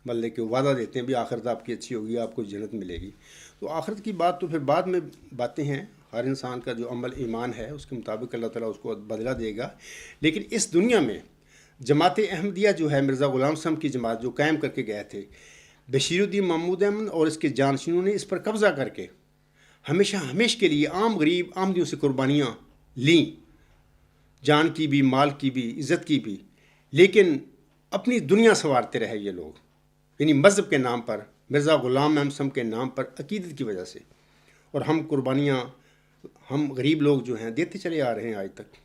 مطلب کہ وعدہ دیتے ہیں بھی آخرت آپ کی اچھی ہوگی، آپ کو جنت ملے گی۔ تو آخرت کی بات تو پھر بعد میں باتیں ہیں، ہر انسان کا جو عمل ایمان ہے اس کے مطابق اللہ تعالیٰ اس کو بدلہ دے گا۔ لیکن اس دنیا میں جماعت احمدیہ جو ہے، مرزا غلام صاحب کی جماعت جو قائم کر کے گئے تھے، بشیر الدین محمود احمد اور اس کے جانشینوں نے اس پر قبضہ کر کے ہمیشہ کے لیے عام غریب احمدیوں سے قربانیاں لیں، جان کی بھی، مال کی بھی، عزت کی بھی، لیکن اپنی دنیا سنوارتے رہے یہ لوگ، یعنی مذہب کے نام پر، مرزا غلام احمد صاحب کے نام پر، عقیدت کی وجہ سے، اور ہم قربانیاں، ہم غریب لوگ جو ہیں دیتے چلے آ رہے ہیں آج تک۔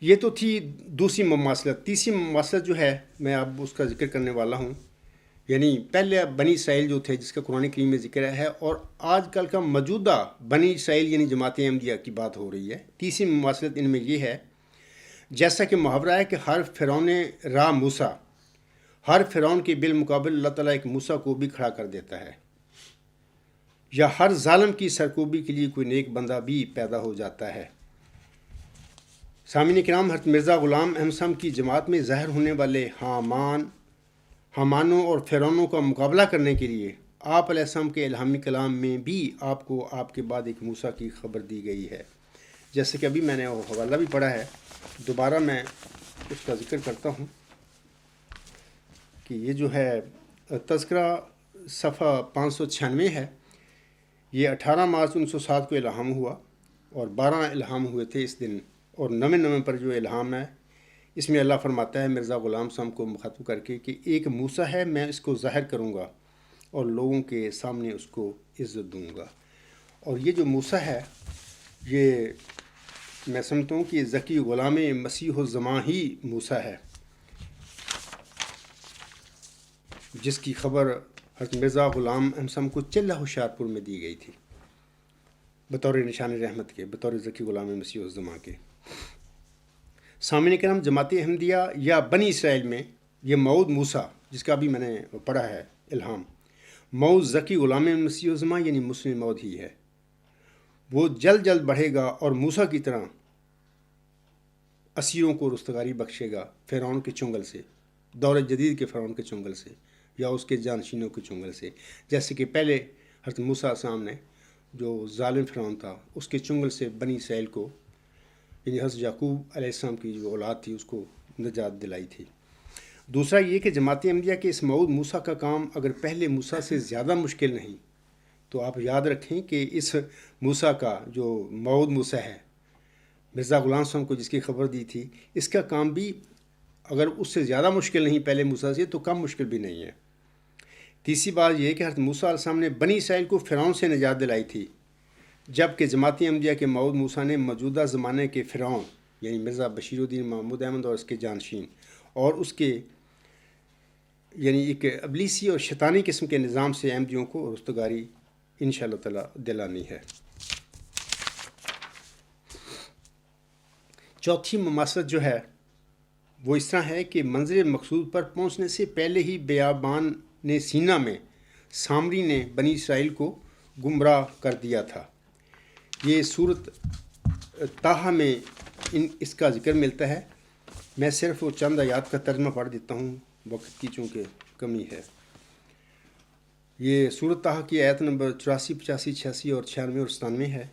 یہ تو تھی دوسری مماثلت۔ تیسری مماثلت جو ہے میں اب اس کا ذکر کرنے والا ہوں، یعنی پہلے بنی اسرائیل جو تھے جس کا قرآن کریم میں ذکر ہے، اور آج کل کا موجودہ بنی اسرائیل یعنی جماعت احمدیہ کی بات ہو رہی ہے۔ تیسری مماثلت ان میں یہ ہے، جیسا کہ محاورہ ہے کہ ہر فرعون را موسیٰ، ہر فرعون کے بالمقابل اللہ تعالیٰ ایک موسیٰ کو بھی کھڑا کر دیتا ہے، یا ہر ظالم کی سرکوبی کے لیے کوئی نیک بندہ بھی پیدا ہو جاتا ہے۔ سامعین کرام، حضرت مرزا غلام احمد صاحب کی جماعت میں ظاہر ہونے والے حامانوں اور فرعونوں کا مقابلہ کرنے کے لیے آپ علیہ السلام کے الہامی کلام میں بھی آپ کو آپ کے بعد ایک موسیٰ کی خبر دی گئی ہے، جیسے کہ ابھی میں نے وہ حوالہ بھی پڑھا ہے، دوبارہ میں اس کا ذکر کرتا ہوں کہ یہ جو ہے تذکرہ صفحہ 596 ہے۔ یہ 18 مارچ 1907 کو الہام ہوا، اور 12 الہام ہوئے تھے اس دن، اور 9 پر جو الہام ہے اس میں اللہ فرماتا ہے مرزا غلام صاحب کو مخاطب کر کے کہ ایک موسیٰ ہے، میں اس کو ظاہر کروں گا اور لوگوں کے سامنے اس کو عزت دوں گا۔ اور یہ جو موسیٰ ہے، یہ میں سمجھتا ہوں کہ ذکی غلام مسیح الزماں ہی موسیٰ ہے، جس کی خبر حضرت مرزا غلام احمد صاحب کو چلہ ہوشیارپور میں دی گئی تھی بطور نشان رحمت کے، بطور ذکی غلام مسیح الزماں کے۔ سامعین کرام، جماعت احمدیہ یا بنی اسرائیل میں یہ موعود موسیٰ جس کا بھی میں نے پڑھا ہے الہام، موعود ذکی غلام مسیح الزماں یعنی مسلم موعود ہی ہے۔ وہ جلد بڑھے گا اور موسیٰ کی طرح اسیروں کو رستگاری بخشے گا فرعون کے چنگل سے، دور جدید کے فرعون کے چنگل سے یا اس کے جانشینوں کے چنگل سے، جیسے کہ پہلے حضرت موسیٰ علیہ السلام نے جو ظالم فرعون تھا اس کے چنگل سے بنی اسرائیل کو، یعنی حضرت یعقوب علیہ السلام کی جو اولاد تھی اس کو نجات دلائی تھی۔ دوسرا یہ کہ جماعت احمدیہ کے اس موعود موسیٰ کا کام اگر پہلے موسیٰ سے زیادہ مشکل نہیں، تو آپ یاد رکھیں کہ اس موسیٰ کا جو موعود موسیٰ ہے، مرزا غلام صاحب کو جس کی خبر دی تھی، اس کا کام بھی اگر اس سے زیادہ مشکل نہیں پہلے موسیٰ سے، تو کم مشکل بھی نہیں ہے۔ تیسری بات یہ کہ حضرت موسیٰ علیہ السلام نے بنی اسرائیل کو فرعون سے نجات دلائی تھی، جبکہ جماعت احمدیہ کے موعود موسیٰ نے موجودہ زمانے کے فرعون یعنی مرزا بشیر الدین محمود احمد اور اس کے جانشین اور اس کے یعنی ایک ابلیسی اور شیطانی قسم کے نظام سے احمدیوں کو رستگاری انشاءاللہ تعالیٰ دلانی ہے۔ چوتھی مماثلت جو ہے وہ اس طرح ہے کہ منزل مقصود پر پہنچنے سے پہلے ہی بیابان نے سینا میں سامری نے بنی اسرائیل کو گمراہ کر دیا تھا۔ یہ صورت طٰہٰ میں اس کا ذکر ملتا ہے۔ میں صرف وہ چند آیات کا ترجمہ پڑھ دیتا ہوں، وقت کی چونکہ کمی ہے۔ یہ صورت طٰہٰ کی آیت نمبر 84، 85، 86 اور 96 اور 97 ہے۔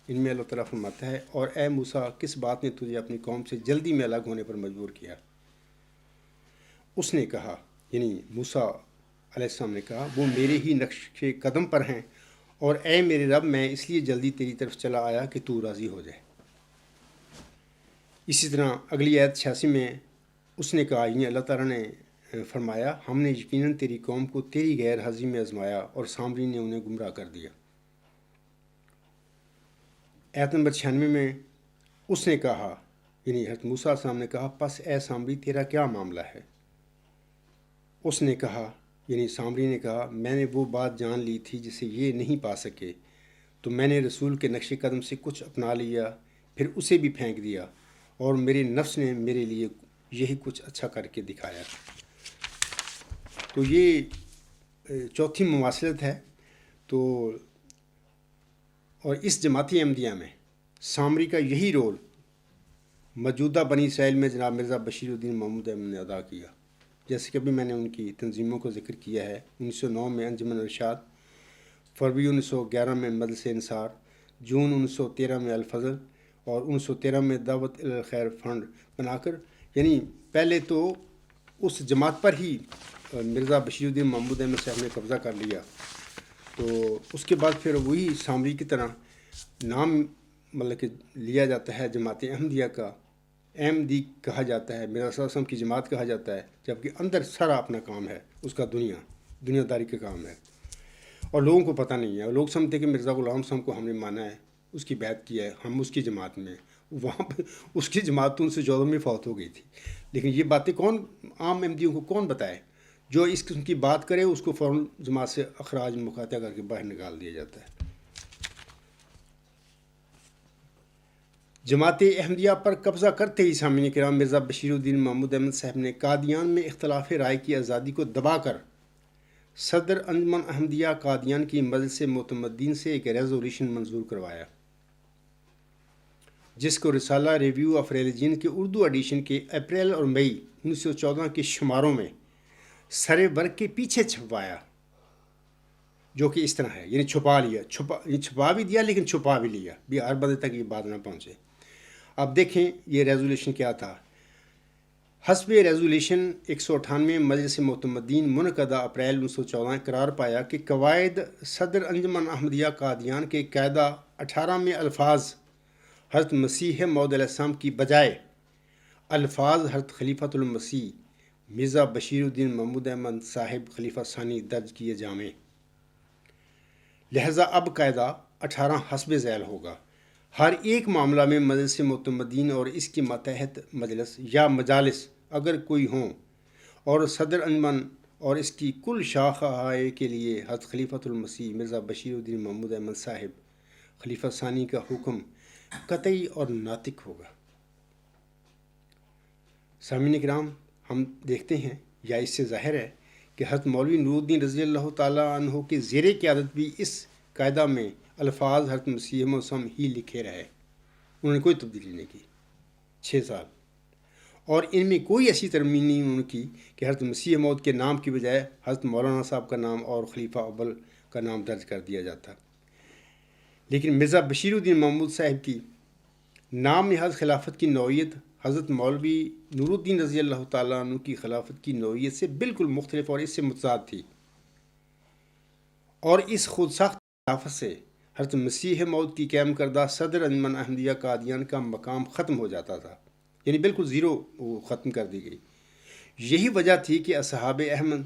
ان میں اللہ تعالیٰ فرماتا ہے، اور اے موسیٰ، کس بات نے تجھے اپنی قوم سے جلدی میں الگ ہونے پر مجبور کیا؟ اس نے کہا، یعنی موسیٰ علیہ السلام نے کہا، وہ میرے ہی نقش قدم پر ہیں، اور اے میرے رب، میں اس لیے جلدی تیری طرف چلا آیا کہ تو راضی ہو جائے۔ اسی طرح اگلی آیت 86 میں اس نے کہا، یعنی اللہ تعالیٰ نے فرمایا، ہم نے یقیناً تیری قوم کو تیری غیر حاضری میں آزمایا اور سامری نے انہیں گمراہ کر دیا۔ آیت نمبر 96 میں اس نے کہا، یعنی حضرت موسیٰ علیہ السلام نے کہا پس اے سامری تیرا کیا معاملہ ہے؟ اس نے کہا یعنی سامری نے کہا میں نے وہ بات جان لی تھی جسے یہ نہیں پا سکے، تو میں نے رسول کے نقش قدم سے کچھ اپنا لیا، پھر اسے بھی پھینک دیا، اور میرے نفس نے میرے لیے یہی کچھ اچھا کر کے دکھایا۔ تو یہ چوتھی مماثلت ہے۔ تو اور اس جماعت احمدیہ میں سامری کا یہی رول موجودہ بنی اسرائیل میں جناب مرزا بشیر الدین محمود احمد نے ادا کیا، جیسے کہ ابھی میں نے ان کی تنظیموں کو ذکر کیا ہے۔ 1909 میں انجمن ارشاد، فروری 1911 میں مجلس انصار، جون 1913 میں الفضل، اور 1913 میں دعوت الخیر فنڈ بنا کر، یعنی پہلے تو اس جماعت پر ہی مرزا بشیر الدین محمود احمد صاحب نے قبضہ کر لیا، تو اس کے بعد پھر وہی سامری کی طرح نام مطلب کہ لیا جاتا ہے جماعت احمدیہ کا، احمدی کہا جاتا ہے، مرزا صلی اللہ علیہ وسلم کی جماعت کہا جاتا ہے، جبکہ اندر سارا اپنا کام ہے، اس کا دنیا داری کا کام ہے، اور لوگوں کو پتہ نہیں ہے، اور لوگ سمجھتے کہ مرزا غلام صاحب کو ہم نے مانا ہے، اس کی بیعت کیا ہے، ہم اس کی جماعت میں، وہاں پہ اس کی جماعت تو 1914 میں فوت ہو گئی تھی، لیکن یہ باتیں کون عام احمدیوں کو کون بتائے؟ جو اس قسم کی بات کرے اس کو فوراً جماعت سے اخراج مقاطع کر کے باہر نکال دیا جاتا ہے۔ جماعت احمدیہ پر قبضہ کرتے ہی سامعین کرام مرزا بشیر الدین محمود احمد صاحب نے قادیان میں اختلاف رائے کی آزادی کو دبا کر صدر انجمن احمدیہ قادیان کی مجلس معتمدین سے ایک ریزولوشن منظور کروایا، جس کو رسالہ ریویو آف ریلیجن کے اردو ایڈیشن کے اپریل اور مئی 1914 کے شماروں میں سرے برق کے پیچھے چھپوایا، جو کہ اس طرح ہے، یعنی چھپا بھی دیا لیکن چھپا بھی لیا، بھی ہر بندے تک یہ بات نہ پہنچے۔ اب دیکھیں یہ ریزولوشن کیا تھا۔ حسب ریزولوشن 198 مجلس معتمدین منعقدہ اپریل 1914 قرار پایا کہ قواعد صدر انجمن احمدیہ قادیان کے قاعدہ 18 میں الفاظ حضرت مسیح موعود علیہ السلام کی بجائے الفاظ حضرت خلیفۃ المسیح مرزا بشیر الدین محمود احمد صاحب خلیفہ ثانی درج کیے جامیں، لہذا اب قاعدہ 18 حسب ذیل ہوگا۔ ہر ایک معاملہ میں مجلس معتمدین اور اس کے ماتحت مجلس یا مجالس اگر کوئی ہوں، اور صدر انجمن اور اس کی کل شاخہائے کے لیے حضرت خلیفۃ المسیح مرزا بشیر الدین محمود احمد صاحب خلیفہ ثانی کا حکم قطعی اور ناطق ہوگا۔ سامعین کرام، ہم دیکھتے ہیں یا اس سے ظاہر ہے کہ حضرت مولوی نور الدین رضی اللہ تعالیٰ عنہ کے زیر قیادت بھی اس قاعدہ میں الفاظ حضرت مسیح موسم ہی لکھے رہے، انہوں نے کوئی تبدیلی نہیں کی 6 سال، اور ان میں کوئی ایسی ترمیم نہیں انہوں نے کی کہ حضرت مسیح موعود کے نام کی بجائے حضرت مولانا صاحب کا نام اور خلیفہ اول کا نام درج کر دیا جاتا۔ لیکن مرزا بشیر الدین محمود صاحب کی نام نہاد خلافت کی نوعیت حضرت مولوی نور الدین رضی اللہ تعالیٰ عنہ کی خلافت کی نوعیت سے بالکل مختلف اور اس سے متضاد تھی، اور اس خود ساخت خلافت سے حضرت مسیح موعود کی قائم کردہ صدر انجمن احمدیہ قادیان کا مقام ختم ہو جاتا تھا، یعنی بالکل زیرو ختم کر دی گئی۔ یہی وجہ تھی کہ اصحاب احمد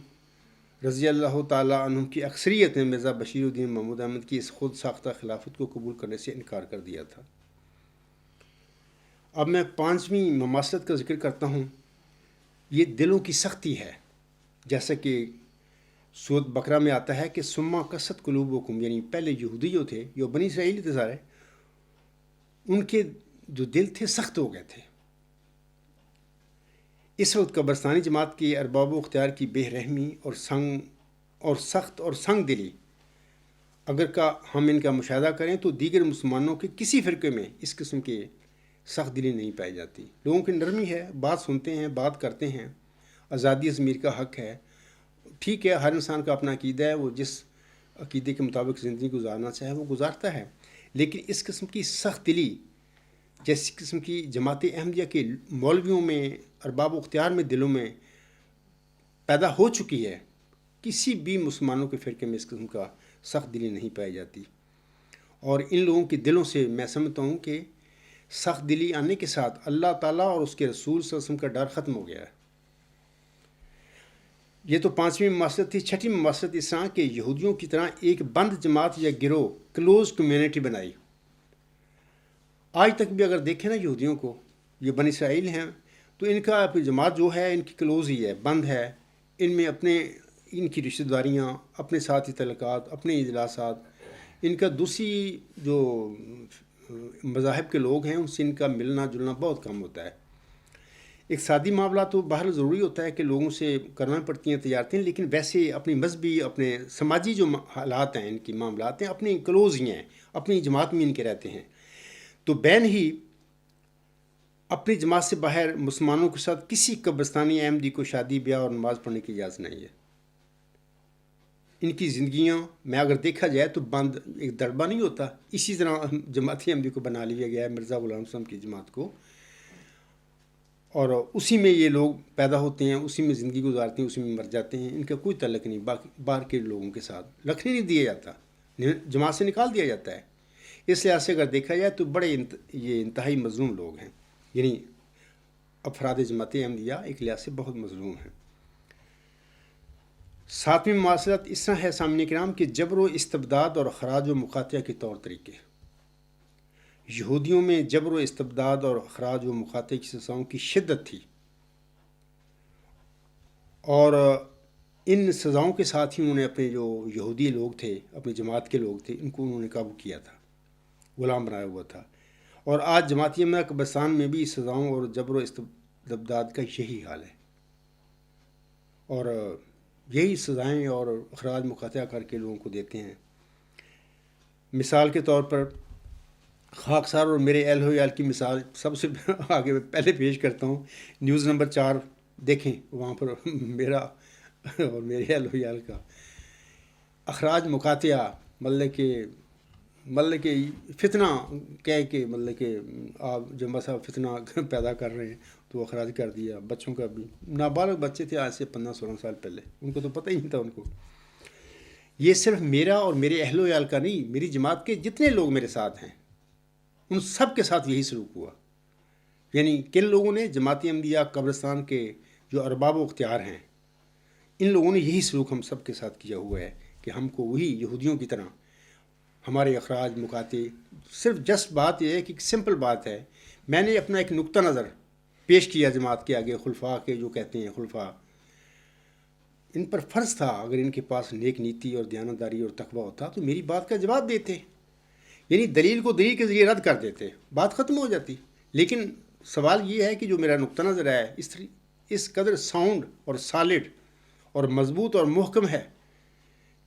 رضی اللہ تعالیٰ عنہ کی اکثریت نے مرزا بشیر الدین محمود احمد کی اس خود ساختہ خلافت کو قبول کرنے سے انکار کر دیا تھا۔ اب میں 5ویں مماثلت کا ذکر کرتا ہوں۔ یہ دلوں کی سختی ہے، جیسا کہ سورۃ بقرہ میں آتا ہے کہ سما قست قلوبکم، یعنی پہلے یہودی جو تھے، جو بنی اسرائیل تھے سارے، ان کے جو دل تھے سخت ہو گئے تھے۔ اس وقت قبرستانی جماعت کے ارباب و اختیار کی بے رحمی اور سخت اور سنگ دلی اگر ہم ان کا مشاہدہ کریں تو دیگر مسلمانوں کے کسی فرقے میں اس قسم کے سخت دلی نہیں پائی جاتی۔ لوگوں کی نرمی ہے، بات سنتے ہیں، بات کرتے ہیں، آزادی ضمیر کا حق ہے، ٹھیک ہے، ہر انسان کا اپنا عقیدہ ہے، وہ جس عقیدے کے مطابق زندگی گزارنا چاہے وہ گزارتا ہے، لیکن اس قسم کی سخت دلی جیسی قسم کی جماعت احمدیہ کے مولویوں میں، ارباب و اختیار میں، دلوں میں پیدا ہو چکی ہے، کسی بھی مسلمانوں کے فرقے میں اس قسم کا سخت دلی نہیں پائی جاتی۔ اور ان لوگوں کے دلوں سے میں سمجھتا ہوں کہ سخت دلی آنے کے ساتھ اللہ تعالیٰ اور اس کے رسول صلی اللہ علیہ وسلم کا ڈر ختم ہو گیا ہے۔ یہ تو 5ویں مماثلت تھی۔ 6ٹھی مماثلت اس طرح کہ یہودیوں کی طرح ایک بند جماعت یا گروہ، کلوز کمیونٹی بنائی۔ آج تک بھی اگر دیکھیں نا یہودیوں کو یہ بنی اسرائیل ہیں، تو ان کا جماعت جو ہے ان کی کلوز ہی ہے، بند ہے، ان میں ان کی رشتہ داریاں، اپنے ساتھی تعلقات، اپنے اجلاسات، ان کا دوسری جو مذاہب کے لوگ ہیں ان سے ان کا ملنا جلنا بہت کم ہوتا ہے۔ اقتصادی معاملہ تو باہر ضروری ہوتا ہے کہ لوگوں سے کرنا پڑتی ہیں تجارتیں، لیکن ویسے اپنی مذہبی، اپنے سماجی جو حالات ہیں، ان کی معاملات ہیں، اپنی کلوز ہی ہیں، اپنی جماعت میں ان کے رہتے ہیں۔ تو بین ہی اپنی جماعت سے باہر مسلمانوں کے ساتھ کسی قبرستانی احمدی کو شادی بیاہ اور نماز پڑھنے کی اجازت نہیں ہے۔ ان کی زندگیاں میں اگر دیکھا جائے تو بند، ایک دربہ نہیں ہوتا، اسی طرح جماعت احمدی کو بنا لیا گیا ہے، مرزا غلام صاحب کی جماعت کو، اور اسی میں یہ لوگ پیدا ہوتے ہیں، اسی میں زندگی گزارتے ہیں، اسی میں مر جاتے ہیں۔ ان کا کوئی تعلق نہیں باہر کے لوگوں کے ساتھ، رکھنے نہیں دیا جاتا، جماعت سے نکال دیا جاتا ہے۔ اس لحاظ سے اگر دیکھا جائے تو بڑے یہ انتہائی مظلوم لوگ ہیں، یعنی افراد جماعت احمدیہ ایک لحاظ سے بہت مظلوم ہیں۔ ساتویں مماثلت اس طرح ہے سامعین کرام کہ جبر و استبداد اور اخراج و مقاطعہ کے طور طریقے۔ یہودیوں میں جبر و استبداد اور اخراج و مقاطعہ کی سزاؤں کی شدت تھی، اور ان سزاؤں کے ساتھ ہی انہوں نے اپنے جو یہودی لوگ تھے، اپنی جماعت کے لوگ تھے، ان کو انہوں نے قابو کیا تھا، غلام بنایا ہوا تھا۔ اور آج جماعت احمدیہ قبرستان میں بھی سزاؤں اور جبر و استبداد کا یہی حال ہے، اور یہی سزائیں اور اخراج مقاطعہ کر کے لوگوں کو دیتے ہیں۔ مثال کے طور پر خاکسار اور میرے اہل و عیال کی مثال سب سے آگے پہلے پیش کرتا ہوں۔ نیوز نمبر 4 دیکھیں، وہاں پر میرا اور میرے اہل و عیال کا اخراج مقاطعہ، مطلب کہ فتنہ کہہ کے، مطلب کہ آپ جب مثلا فتنہ پیدا کر رہے ہیں تو اخراج کر دیا۔ بچوں کا بھی، نابالغ بچے تھے آج سے 15-16 سال پہلے، ان کو تو پتہ ہی نہیں تھا ان کو۔ یہ صرف میرا اور میرے اہل و عیال کا نہیں، میری جماعت کے جتنے لوگ میرے ساتھ ہیں ان سب کے ساتھ یہی سلوک ہوا۔ یعنی کن لوگوں نے؟ جماعت احمدیہ قبرستان کے جو ارباب و اختیار ہیں، ان لوگوں نے یہی سلوک ہم سب کے ساتھ کیا ہوا ہے کہ ہم کو وہی یہودیوں کی طرح ہمارے اخراج مقاطع۔ صرف جسٹ بات یہ ہے کہ سمپل بات ہے، میں نے اپنا ایک نقطہ نظر پیش کیا جماعت کے آگے، خلفاء کے جو کہتے ہیں خلفاء، ان پر فرض تھا اگر ان کے پاس نیک نیتی اور دیانتداری اور تقوی ہوتا تو میری بات کا جواب دیتے، یعنی دلیل کو دلیل کے ذریعے رد کر دیتے، بات ختم ہو جاتی۔ لیکن سوال یہ ہے کہ جو میرا نقطہ نظر ہے اس قدر ساؤنڈ اور سالڈ اور مضبوط اور محکم ہے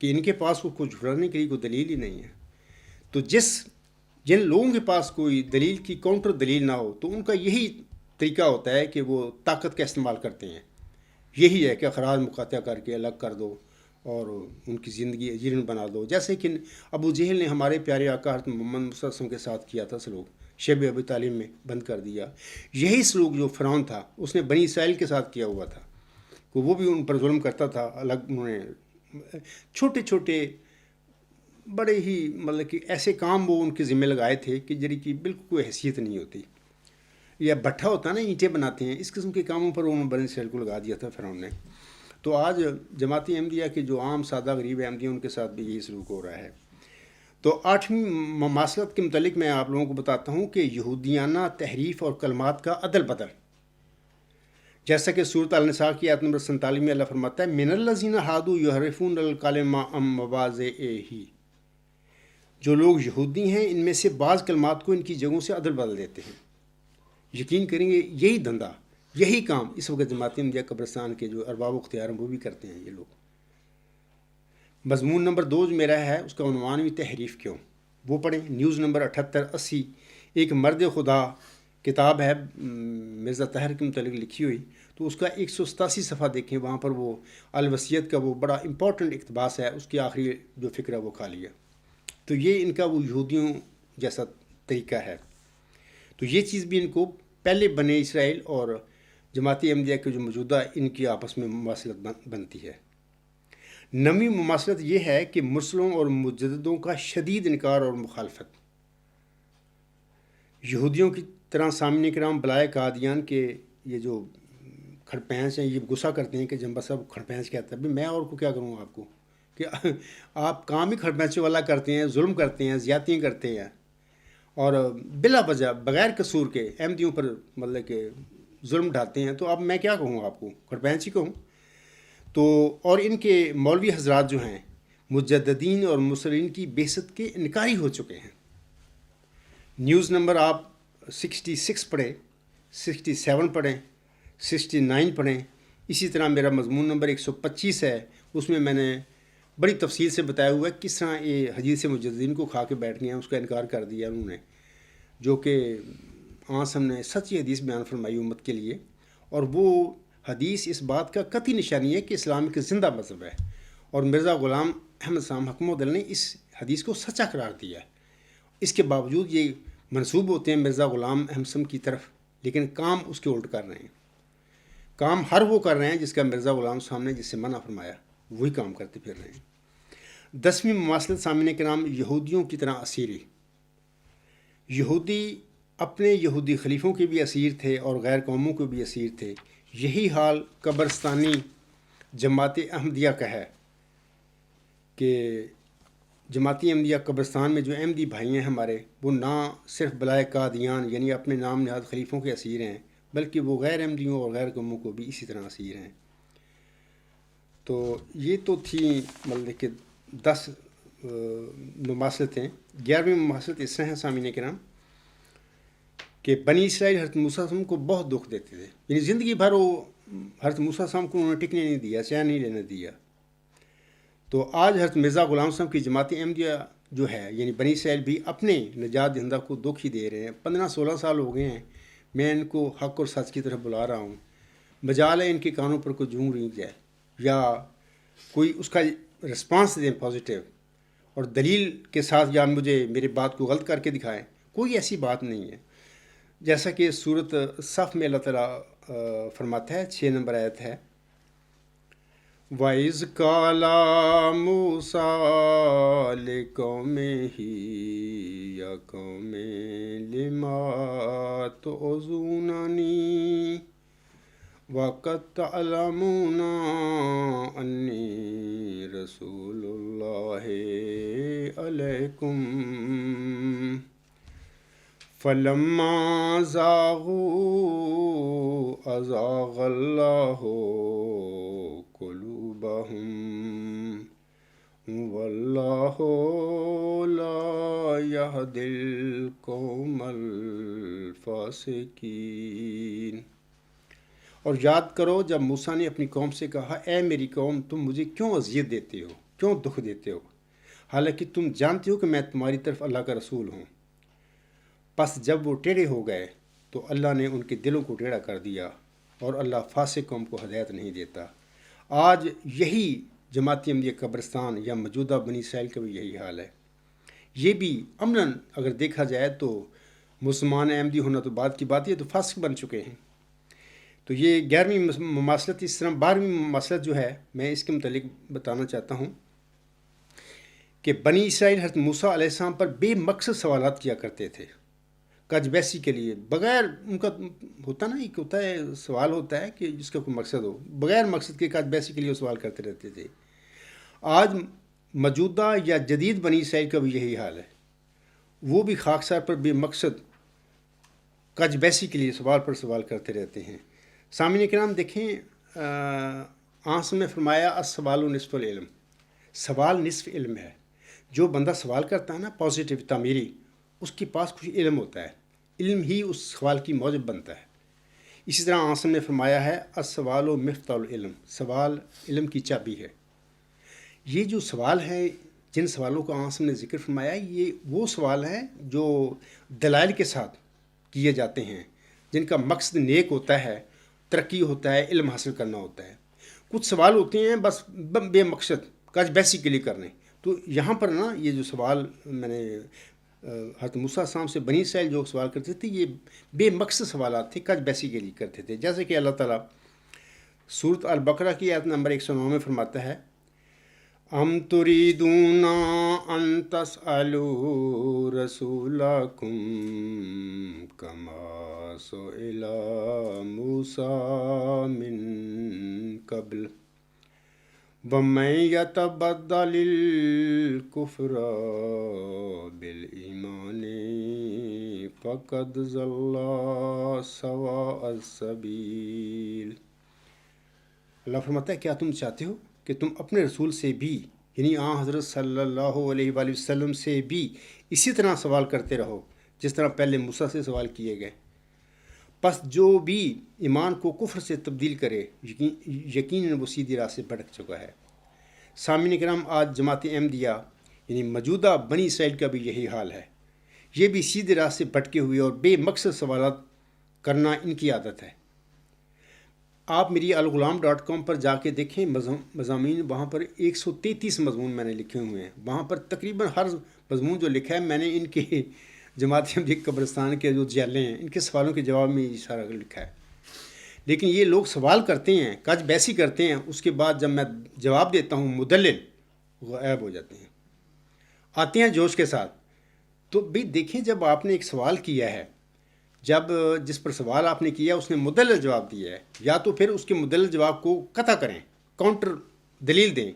کہ ان کے پاس کو کچھ جھٹلانے کے لیے کوئی دلیل ہی نہیں ہے۔ تو جن لوگوں کے پاس کوئی دلیل کی کاؤنٹر دلیل نہ ہو تو ان کا یہی طریقہ ہوتا ہے کہ وہ طاقت کا استعمال کرتے ہیں، یہی ہے کہ اخراج مقاطعہ کر کے الگ کر دو اور ان کی زندگی اجیرن بنا دو، جیسے کہ ابو جہل نے ہمارے پیارے آقا حضرت محمد صلی اللہ علیہ وسلم کے ساتھ کیا تھا سلوک، شیب ابی طالب میں بند کر دیا۔ یہی سلوک جو فرعون تھا اس نے بنی اسرائیل کے ساتھ کیا ہوا تھا، کہ وہ بھی ان پر ظلم کرتا تھا، الگ انہوں نے چھوٹے چھوٹے بڑے ہی مطلب کہ ایسے کام وہ ان کے ذمہ لگائے تھے کہ جن کی بالکل کوئی حیثیت نہیں ہوتی۔ یا بھٹا ہوتا ہے نا، اینٹیں بناتے ہیں، اس قسم کے کاموں پر انہوں نے بنی اسرائیل کو لگا دیا تھا فرعون نے۔ تو آج جماعت احمدیہ کے جو عام سادہ غریب احمدی ہیں ان کے ساتھ بھی یہی سلوک ہو رہا ہے۔ تو 8ویں مماثلت کے متعلق میں آپ لوگوں کو بتاتا ہوں کہ یہودیانہ تحریف اور کلمات کا عدل بدل، جیسا کہ سورۃ النساء کی آیت نمبر 47 میں اللہ فرماتا ہے من الذین ھادوا یحرفون الکلم عن مواضعہ، جو لوگ یہودی ہیں ان میں سے بعض کلمات کو ان کی جگہوں سے عدل بدل دیتے ہیں۔ یقین کریں گے یہی دھندا، یہی کام اس وقت جماعت احمدیہ قبرستان کے جو ارباب و اختیار ہیں وہ بھی کرتے ہیں یہ لوگ۔ مضمون نمبر 2 جو میرا ہے اس کا عنوان بھی تحریف کیوں، وہ پڑھیں۔ نیوز نمبر 7880 ایک مرد خدا کتاب ہے مرزا طاہر کے متعلق لکھی ہوئی، تو اس کا 187 صفحہ دیکھیں، وہاں پر وہ الوصیت کا وہ بڑا امپورٹنٹ اقتباس ہے، اس کی آخری جو فکر ہے وہ کھا لیا۔ تو یہ ان کا وہ یہودیوں جیسا طریقہ ہے۔ تو یہ چیز بھی ان کو پہلے بنے اسرائیل اور جماعت احمدیہ کے جو موجودہ ان کی آپس میں مماثلت بنتی ہے۔ 9ویں مماثلت یہ ہے کہ مرسلوں اور مجددوں کا شدید انکار اور مخالفت۔ یہودیوں کی طرح سامعین کرام بلائے قادیان کے یہ جو کھڑپینچ ہیں یہ غصہ کرتے ہیں کہ جنبہ صاحب کھڑپینچ کہتا ہے، میں اور کو کیا کروں آپ کو، کہ آپ کام ہی کھڑپینچ والا کرتے ہیں، ظلم کرتے ہیں، زیادتیاں کرتے ہیں، اور بلا وجہ بغیر قصور کے احمدیوں پر مطلب کہ ظلم ڈھاتے ہیں، تو اب میں کیا کہوں آپ کو، کھڑپینچ ہی کہوں تو۔ اور ان کے مولوی حضرات جو ہیں مجددین اور مسلمین کی بعثت کے انکاری ہو چکے ہیں۔ نیوز نمبر آپ 66 پڑھیں، 67 پڑھیں، 69 پڑھیں، اسی طرح میرا مضمون نمبر 125 ہے، اس میں نے بڑی تفصیل سے بتایا ہوا ہے کس طرح یہ حدیث مجددین کو کھا کے بیٹھ گئے ہیں، اس کا انکار کر دیا انہوں نے، جو کہ آنس ہم نے سچی حدیث بیان فرمائی امت کے لیے، اور وہ حدیث اس بات کا قطعی نشانی ہے کہ اسلام ایک زندہ مذہب ہے، اور مرزا غلام احمد صاحب حکم العدل نے اس حدیث کو سچا قرار دیا ہے۔ اس کے باوجود یہ منسوب ہوتے ہیں مرزا غلام احمد صاحب کی طرف، لیکن کام اس کے الٹ کر رہے ہیں، کام ہر وہ کر رہے ہیں جس کا مرزا غلام صاحب نے جس سے منع فرمایا، وہی کام کرتے پھر رہے ہیں۔ 10ویں مماثلت سامعین کرام، یہودیوں کی طرح اسیری۔ یہودی اپنے یہودی خلیفوں کے بھی اسیر تھے اور غیر قوموں کے بھی اسیر تھے۔ یہی حال قبرستانی جماعت احمدیہ کا ہے کہ جماعت احمدیہ قبرستان میں جو احمدی بھائی ہیں ہمارے، وہ نہ صرف بلائے قادیان یعنی اپنے نام نہاد خلیفوں کے اسیر ہیں، بلکہ وہ غیر احمدیوں اور غیر قوموں کو بھی اسی طرح اسیر ہیں۔ تو یہ تو تھی مطلب کہ 10 مماثلتیں۔ 11ویں مماثلت اس طرح ہے سامعین کرام کہ بنی اسرائیل حضرت موسیٰ صاحب کو بہت دکھ دیتے تھے، یعنی زندگی بھر وہ حضرت موسیٰ صاحب کو انہوں نے ٹکنے نہیں دیا، چین نہیں لینے دیا۔ تو آج حضرت مرزا غلام صاحب کی جماعت احمدیہ جو ہے یعنی بنی اسرائیل بھی اپنے نجات دہندہ کو دکھ ہی دے رہے ہیں۔ 15-16 سال ہو گئے ہیں میں ان کو حق اور سچ کی طرف بلا رہا ہوں، مجال ہے ان کے کانوں پر کوئی جوں رینگ جائے یا کوئی اس کا رسپانس دیں پازیٹیو اور دلیل کے ساتھ، یا مجھے میری بات کو غلط کر کے دکھائیں۔ کوئی ایسی بات نہیں ہے، جیسا کہ سورت صف میں اللہ تعالیٰ فرماتا ہے، 6 نمبر آیت ہے، وَإِذْ قَالَ مُوسَىٰ لِقَوْمِهِ يَا قَوْمِ لِمَ تُؤْذُونَنِي وَقَدْ تَعْلَمُونَ أَنِّي رَسُولُ اللَّهِ إِلَيْكُمْ فَلَمَّا زَاغُوا أَزَاغَ اللَّهُ قُلُوبَهُمْ وَاللَّهُ لَا يَهْدِي الْقَوْمَ الْفَاسِقِينَ۔ اور یاد کرو جب موسیٰ نے اپنی قوم سے کہا، اے میری قوم تم مجھے کیوں اذیت دیتے ہو، کیوں دکھ دیتے ہو، حالانکہ تم جانتے ہو کہ میں تمہاری طرف اللہ کا رسول ہوں۔ پس جب وہ ٹیڑھے ہو گئے تو اللہ نے ان کے دلوں کو ٹیڑھا کر دیا، اور اللہ فاسق قوم کو ہدایت نہیں دیتا۔ آج یہی جماعت احمدیہ قبرستان یا موجودہ بنی اسرائیل کا بھی یہی حال ہے۔ یہ بھی عملاً اگر دیکھا جائے تو مسلمان احمدی ہونا تو بات کی بات ہے، تو فاسق بن چکے ہیں۔ تو یہ 11ویں مماثلت۔ اس طرح 12ویں مماثلت جو ہے میں اس کے متعلق بتانا چاہتا ہوں کہ بنی اسرائیل حضرت موسیٰ علیہ السلام پر بے مقصد سوالات کیا کرتے تھے، کج بیسی کے لیے، بغیر ان کا ہوتا نا، ایک ہوتا ہے سوال ہوتا ہے کہ جس کا کوئی مقصد ہو، بغیر مقصد کے کج بیسی کے لیے وہ سوال کرتے رہتے تھے۔ آج موجودہ یا جدید بنی اسرائیل کا بھی یہی حال ہے، وہ بھی خاکسار پر بے مقصد کج بیسی کے لیے سوال پر سوال کرتے رہتے ہیں۔ سامعین کرام دیکھیں، آنس میں فرمایا السوال نصف العلم، سوال نصف علم ہے۔ جو بندہ سوال کرتا ہے نا پازیٹیو تعمیری، اس کے پاس کچھ علم ہوتا ہے، علم ہی اس سوال کی موجب بنتا ہے۔ اسی طرح آنسم نے فرمایا ہے السوال و مفتاح العلم، سوال علم کی چابی ہے۔ یہ جو سوال ہے، جن سوالوں کا آنسم نے ذکر فرمایا، یہ وہ سوال ہیں جو دلائل کے ساتھ کیے جاتے ہیں، جن کا مقصد نیک ہوتا ہے، ترقی ہوتا ہے، علم حاصل کرنا ہوتا ہے۔ کچھ سوال ہوتے ہیں بس بے مقصد کج بیسی کے لیے کرنے۔ تو یہاں پر نا یہ جو سوال میں نے حضرت موسیٰ السلام سے بنی اسرائیل جو سوال کرتے تھے، یہ بے مقصد سوالات تھے، کج بیسی کے لیے کرتے تھے۔ جیسے کہ اللہ تعالیٰ سورۃ البقرہ کی آیت نمبر 109 میں فرماتا ہے، ام تریدون ان تسألوا رسولکم کما سئل موسیٰ من قبل وَمَن يَتَبَدَّلِ الْكُفْرَ بِالْإِيمَانِ فقد ضل سواء السبیل۔ اللہ فرماتا ہے کیا تم چاہتے ہو کہ تم اپنے رسول سے بھی یعنی حضرت صلی اللہ علیہ وآلہ وسلم سے بھی اسی طرح سوال کرتے رہو جس طرح پہلے موسیٰ سے سوال کیے گئے؟ پس جو بھی ایمان کو کفر سے تبدیل کرے یقیناً وہ سیدھی راہ سے بھٹک چکا ہے۔ سامعین کرام، آج جماعت احمدیہ یعنی موجودہ بنی اسرائیل کا بھی یہی حال ہے۔ یہ بھی سیدھی راہ سے بھٹکے ہوئے اور بے مقصد سوالات کرنا ان کی عادت ہے۔ آپ میری الغلام.com پر جا کے دیکھیں مضامین، وہاں پر 133 مضمون میں نے لکھے ہوئے ہیں۔ وہاں پر تقریباً ہر مضمون جو لکھا ہے میں نے ان کے جماعت احمدیہ قبرستان کے جو جیلیں ہیں ان کے سوالوں کے جواب میں یہ سارا لکھا ہے۔ لیکن یہ لوگ سوال کرتے ہیں، کج بیسی کرتے ہیں، اس کے بعد جب میں جواب دیتا ہوں مدلل، غائب ہو جاتے ہیں، آتے ہیں جوش کے ساتھ۔ تو بھی دیکھیں، جب آپ نے ایک سوال کیا ہے، جب جس پر سوال آپ نے کیا اس نے مدلل جواب دیا ہے، یا تو پھر اس کے مدلل جواب کو قطع کریں، کاؤنٹر دلیل دیں،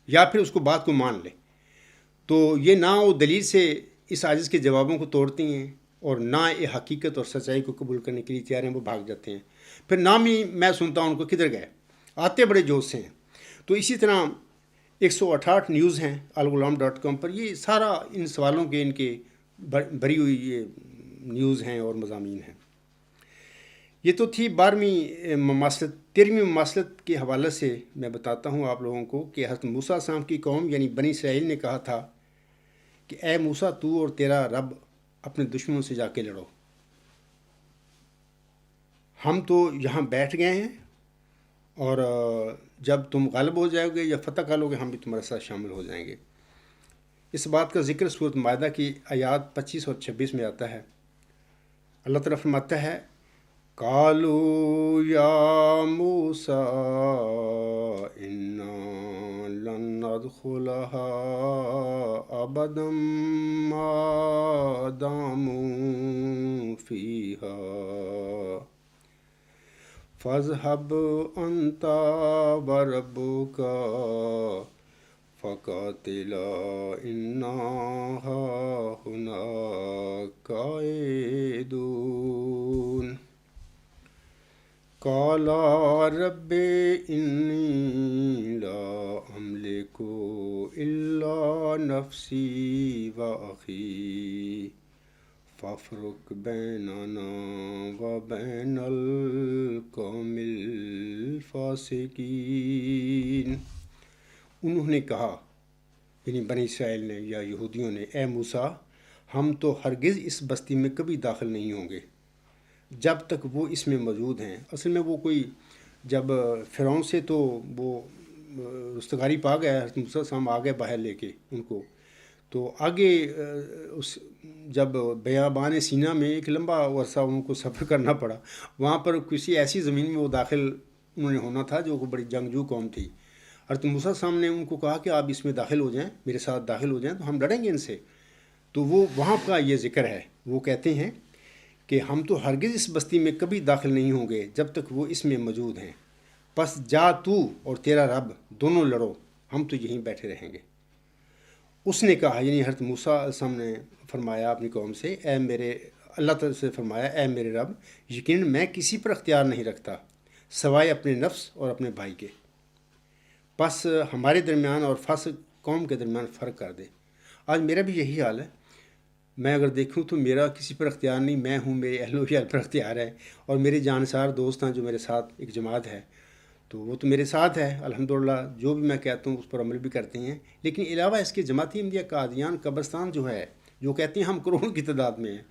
یا پھر اس کو بات کو مان لیں۔ تو یہ نہ وہ دلیل سے اس عاجز کے جوابوں کو توڑتے ہیں اور نہ یہ حقیقت اور سچائی کو قبول کرنے کے لیے تیار ہیں، وہ بھاگ جاتے ہیں۔ پھر نام ہی میں سنتا ہوں ان کو کدھر گئے، آتے بڑے جوش سے ہیں۔ تو اسی طرح 168 نیوز ہیں الغلام.com پر، یہ سارا ان سوالوں کے ان کے بھری ہوئی یہ نیوز ہیں اور مضامین ہیں۔ یہ تو تھی 12ویں مماثلت۔ 13ویں مماثلت کے حوالے سے میں بتاتا ہوں آپ لوگوں کو کہ حضرت موسیٰ علیہ السلام کی قوم یعنی بنی اسرائیل نے کہا تھا کہ اے موسیٰ، تو اور تیرا رب اپنے دشمنوں سے جا کے لڑو، ہم تو یہاں بیٹھ گئے ہیں، اور جب تم غالب ہو جاؤ گے یا فتح کر لو گے ہم بھی تمہارے ساتھ شامل ہو جائیں گے۔ اس بات کا ذکر سورۃ مائدہ کی آیات 25 اور 26 میں آتا ہے۔ اللہ تعالیٰ فرماتا ہے قالوا یا موسیٰ انا لن ندخلها ابدا ما داموا فيها فاذهب انت وربك فقاتلا انا هاهنا قاعدون قال رب انی لا املک الا نفسی واخی فافرق بیننا وبین القوم الفاسقین۔ انہوں نے کہا، یعنی بنی اسرائیل نے یا یہودیوں نے، اے موسیٰ، ہم تو ہرگز اس بستی میں کبھی داخل نہیں ہوں گے جب تک وہ اس میں موجود ہیں۔ اصل میں وہ کوئی جب فرعون سے تو وہ رستگاری پا گیا، حضرت موسیٰ السلام آ گئے باہر لے کے ان کو، تو آگے اس جب بیابان سینا میں ایک لمبا عرصہ ان کو سفر کرنا پڑا، وہاں پر کسی ایسی زمین میں وہ داخل انہوں نے ہونا تھا جو بڑی جنگجو قوم تھی۔ حضرت موسیٰ السلام نے ان کو کہا کہ آپ اس میں داخل ہو جائیں، میرے ساتھ داخل ہو جائیں تو ہم لڑیں گے ان سے۔ تو وہ وہاں کا یہ ذکر ہے، وہ کہتے ہیں کہ ہم تو ہرگز اس بستی میں کبھی داخل نہیں ہوں گے جب تک وہ اس میں موجود ہیں، پس جا تو اور تیرا رب دونوں لڑو، ہم تو یہیں بیٹھے رہیں گے۔ اس نے کہا، یعنی حضرت موسیٰ علیہ السلام نے فرمایا اپنی قوم سے، اللہ تعالیٰ سے فرمایا، اے میرے رب، یقیناً میں کسی پر اختیار نہیں رکھتا سوائے اپنے نفس اور اپنے بھائی کے، پس ہمارے درمیان اور فاسق قوم کے درمیان فرق کر دے۔ آج میرا بھی یہی حال ہے، میں اگر دیکھوں تو میرا کسی پر اختیار نہیں، میں ہوں، میرے اہل و عیال پر اختیار ہے، اور میرے جانسار دوست ہیں جو میرے ساتھ ایک جماعت ہے، تو وہ تو میرے ساتھ ہے الحمدللہ، جو بھی میں کہتا ہوں اس پر عمل بھی کرتے ہیں۔ لیکن علاوہ اس کے جماعت احمدیہ قادیان قبرستان جو ہے، جو کہتے ہیں ہم کروڑوں کی تعداد میں ہیں،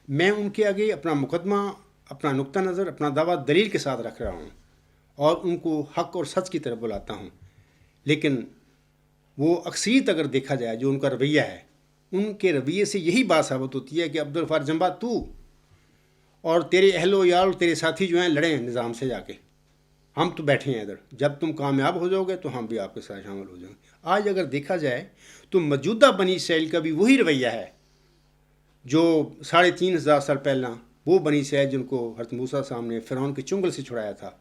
میں ان کے آگے اپنا مقدمہ، اپنا نقطہ نظر، اپنا دعویٰ دلیل کے ساتھ رکھ رہا ہوں اور ان کو حق اور سچ کی طرف بلاتا ہوں۔ لیکن وہ اکثریت اگر دیکھا جائے جو ان کا رویہ ہے، ان کے رویے سے یہی بات ثابت ہوتی ہے کہ عبدالغفار جنبا تو اور تیرے اہل و عیال اور تیرے ساتھی جو ہیں لڑیں نظام سے جا کے، ہم تو بیٹھے ہیں ادھر، جب تم کامیاب ہو جاؤ گے تو ہم بھی آپ کے ساتھ شامل ہو جائیں گے۔ آج اگر دیکھا جائے تو موجودہ بنی اسرائیل کا بھی وہی رویہ ہے جو 3500 سال پہلا وہ بنی اسرائیل جن کو حضرت موسیٰ السلام نے فرعون کے چنگل سے چھڑایا تھا،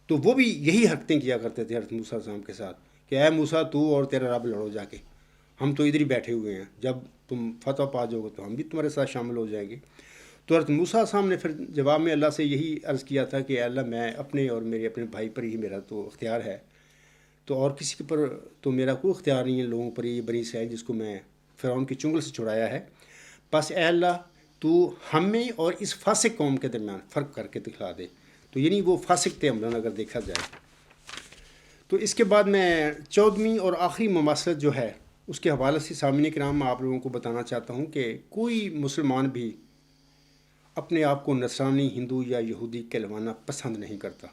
تو وہ بھی یہی حرکتیں کیا کرتے تھے حضرت موسیٰ السلام کے ساتھ کہ اے موسیٰ تو اور تیرا رب لڑو جا کے، ہم تو ادھر ہی بیٹھے ہوئے ہیں، جب تم فتح پا جاؤ گے تو ہم بھی تمہارے ساتھ شامل ہو جائیں گے۔ تو حضرت موسیٰ علیہ السلام نے پھر جواب میں اللہ سے یہی عرض کیا تھا کہ اے اللہ میں اپنے اور میرے اپنے بھائی پر ہی میرا تو اختیار ہے، تو اور کسی کے پر تو میرا کوئی اختیار نہیں ہے، لوگوں پر یہ بنی اسرائیل جس کو میں فرعون کی چنگل سے چھڑایا ہے، بس اے اللہ تو ہمیں اور اس فاسق قوم کے درمیان فرق کر کے دکھلا دے۔ تو یعنی وہ فاسق تھے عملاً اگر دیکھا جائے۔ تو اس کے بعد میں 14ویں اور آخری مماثلت جو ہے اس کے حوالے سے سامعین کرام میں آپ لوگوں کو بتانا چاہتا ہوں کہ کوئی مسلمان بھی اپنے آپ کو نصرانی، ہندو یا یہودی کہلوانا پسند نہیں کرتا،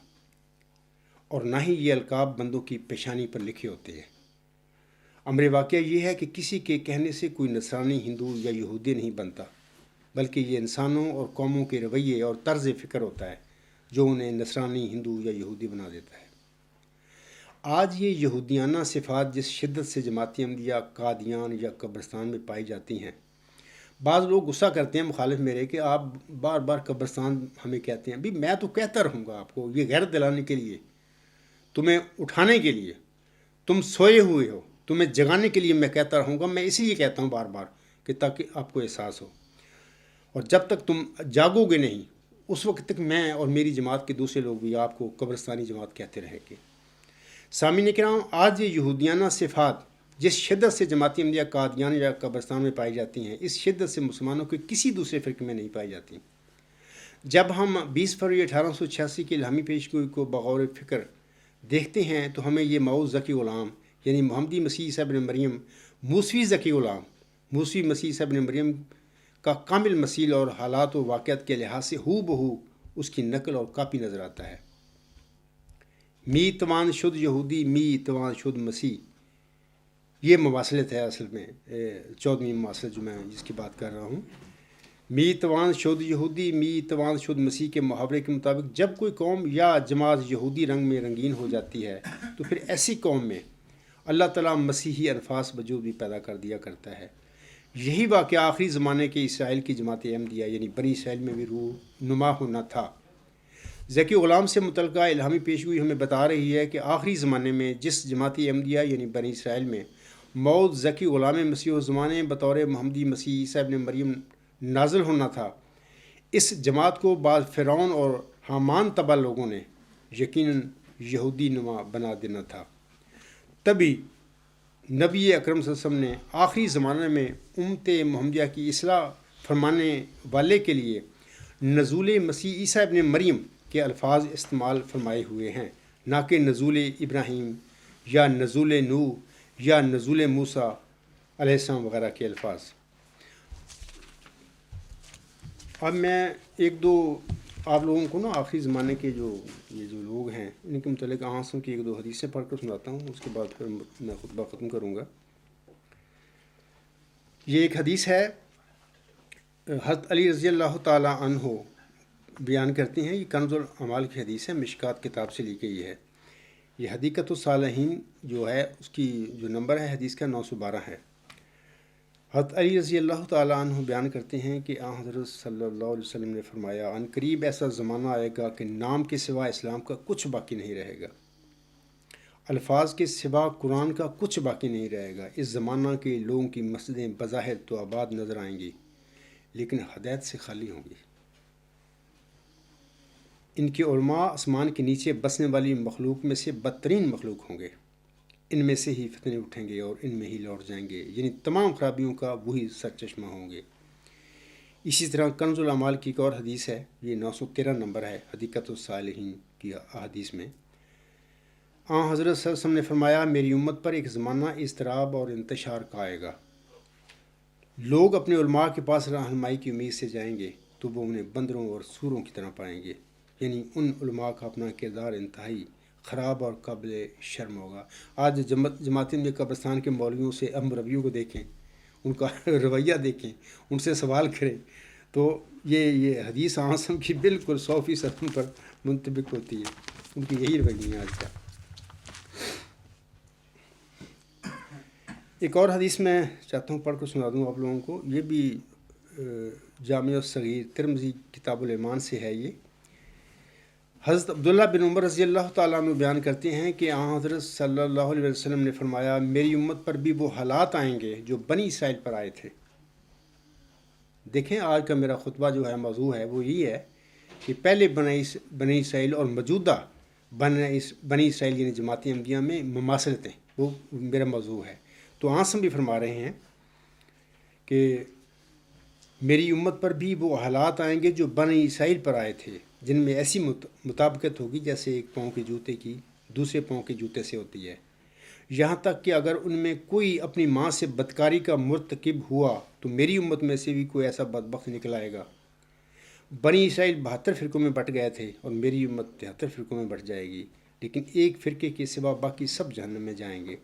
اور نہ ہی یہ القاب بندوں کی پیشانی پر لکھے ہوتے ہیں۔ امر واقعہ یہ ہے کہ کسی کے کہنے سے کوئی نصرانی، ہندو یا یہودی نہیں بنتا، بلکہ یہ انسانوں اور قوموں کے رویے اور طرز فکر ہوتا ہے جو انہیں نصرانی، ہندو یا یہودی بنا دیتا ہے۔ آج یہ یہودیانہ صفات جس شدت سے جماعت احمدیہ، قادیان یا قبرستان میں پائی جاتی ہیں، بعض لوگ غصہ کرتے ہیں مخالف میرے کہ آپ بار بار قبرستان ہمیں کہتے ہیں۔ بھی میں تو کہتا رہوں گا آپ کو، یہ غیرت دلانے کے لیے، تمہیں اٹھانے کے لیے، تم سوئے ہوئے ہو، تمہیں جگانے کے لیے میں کہتا رہوں گا۔ میں اسی لیے کہتا ہوں بار بار کہ تاکہ آپ کو احساس ہو، اور جب تک تم جاگو گے نہیں اس وقت تک میں اور میری جماعت کے دوسرے لوگ بھی آپ کو قبرستانی جماعت کہتے رہیں گے۔ سامعین کرام، آج یہ یہودیانہ صفات جس شدت سے جماعت احمدیہ، قادیان یا قبرستان میں پائی جاتی ہیں، اس شدت سے مسلمانوں کے کسی دوسرے فرقے میں نہیں پائی جاتی۔ جب ہم 20 فروری 1886 کی الہامی پیشگوئی کو بغور فکر دیکھتے ہیں تو ہمیں یہ مؤوز ذکی غلام یعنی محمدی مسیح عیسیٰ ابن مریم، موسوی ذکی غلام، موسوی مسیح عیسیٰ ابن مریم کا کامل مثیل اور حالات و واقعات کے لحاظ سے ہو بہو اس کی نقل اور کاپی نظر آتا ہے۔ می توان شد یہودی، می توان شد مسیح، یہ مواصلت ہے اصل میں 14ویں مواصلت جو میں جس کی بات کر رہا ہوں۔ می توان شد یہودی، می توان شد مسیح کے محاورے کے مطابق جب کوئی قوم یا جماعت یہودی رنگ میں رنگین ہو جاتی ہے تو پھر ایسی قوم میں اللہ تعالیٰ مسیحی انفاس وجود بھی پیدا کر دیا کرتا ہے۔ یہی واقعہ آخری زمانے کے اسرائیل کی جماعت احمدیہ یعنی بنی اسرائیل میں بھی نما ہونا تھا۔ ذکی غلام سے متعلقہ الہامی پیشگوئی ہمیں بتا رہی ہے کہ آخری زمانے میں جس جماعت احمدیہ یعنی بنی اسرائیل میں موعود ذکی غلام مسیح الزمانے بطور محمدی مسیح عیسیٰ ابن مریم نازل ہونا تھا، اس جماعت کو بعض فرعون اور حامان تبع لوگوں نے یقیناً یہودی نما بنا دینا تھا۔ تبھی نبی اکرم صلی اللہ علیہ وسلم نے آخری زمانے میں امت محمدیہ کی اصلاح فرمانے والے کے لیے نزول مسیح عیسیٰ ابن مریم کے الفاظ استعمال فرمائے ہوئے ہیں، نہ کہ نزول ابراہیم یا نزول نوح یا نزول موسیٰ علیہ السلام وغیرہ کے الفاظ۔ اب میں ایک دو آپ لوگوں کو نا آخری زمانے کے یہ جو لوگ ہیں ان کے متعلق آنسوں کی ایک دو حدیثیں پڑھ کر سناتا ہوں، اس کے بعد پھر میں خطبہ ختم کروں گا۔ یہ ایک حدیث ہے، حضرت علی رضی اللہ تعالیٰ عنہ بیان کرتے ہیں، یہ کنز الاعمال کی حدیث ہے، مشکات کتاب سے لی گئی ہے۔ یہ حدیقۃ الصالحین جو ہے اس کی جو نمبر ہے حدیث کا 912 ہے۔ حضرت علی رضی اللہ تعالیٰ عنہ بیان کرتے ہیں کہ حضرت صلی اللہ علیہ وسلم نے فرمایا، عن قریب ایسا زمانہ آئے گا کہ نام کے سوا اسلام کا کچھ باقی نہیں رہے گا، الفاظ کے سوا قرآن کا کچھ باقی نہیں رہے گا۔ اس زمانہ کے لوگوں کی مسجدیں بظاہر تو آباد نظر آئیں گی لیکن ہدایت سے خالی ہوں گی۔ ان کے علماء آسمان کے نیچے بسنے والی مخلوق میں سے بدترین مخلوق ہوں گے، ان میں سے ہی فتنے اٹھیں گے اور ان میں ہی لوٹ جائیں گے، یعنی تمام خرابیوں کا وہی سرچشمہ ہوں گے۔ اسی طرح کنز الاعمال کی ایک اور حدیث ہے، یہ 913 نمبر ہے حدیقۃ الصالحین کی احادیث میں۔ حضرت صلی اللہ علیہ وسلم نے فرمایا، میری امت پر ایک زمانہ اضطراب اور انتشار کا آئے گا، لوگ اپنے علماء کے پاس رہنمائی کی امید سے جائیں گے تو وہ انہیں بندروں اور سوروں کی طرح پائیں گے، یعنی ان علماء کا اپنا کردار انتہائی خراب اور قابل شرم ہوگا۔ آج جماعت میں قبرستان کے مولویوں سے اہم رویوں کو دیکھیں، ان کا رویہ دیکھیں، ان سے سوال کریں تو یہ حدیث اعظم کی بالکل 100% ان پر منطبق ہوتی ہے، ان کی یہی رویہ ہے آج کا۔ ایک اور حدیث میں چاہتا ہوں پڑھ کر سنا دوں آپ لوگوں کو، یہ بھی جامع الصغیر ترمذی کتاب الایمان سے ہے۔ یہ حضرت عبداللہ بن عمر رضی اللہ تعالیٰ عنہ بیان کرتے ہیں کہ آن حضرت صلی اللہ علیہ وسلم نے فرمایا میری امت پر بھی وہ حالات آئیں گے جو بنی اسرائیل پر آئے تھے۔ دیکھیں آج کا میرا خطبہ جو ہے موضوع ہے وہ یہی ہے کہ پہلے بنی اسرائیل اور موجودہ بنی اسرائیل یعنی جماعت احمدیہ میں مماثلتیں، وہ میرا موضوع ہے۔ تو عاصم بھی فرما رہے ہیں کہ میری امت پر بھی وہ حالات آئیں گے جو بنی اسرائیل پر آئے تھے، جن میں ایسی مطابقت ہوگی جیسے ایک پاؤں کے جوتے کی دوسرے پاؤں کے جوتے سے ہوتی ہے، یہاں تک کہ اگر ان میں کوئی اپنی ماں سے بدکاری کا مرتکب ہوا تو میری امت میں سے بھی کوئی ایسا بدبخت نکل آئے گا۔ بنی اسرائیل 72 فرقوں میں بٹ گئے تھے اور میری امت 73 فرقوں میں بٹ جائے گی، لیکن ایک فرقے کے سوا باقی سب جہنم میں جائیں گے۔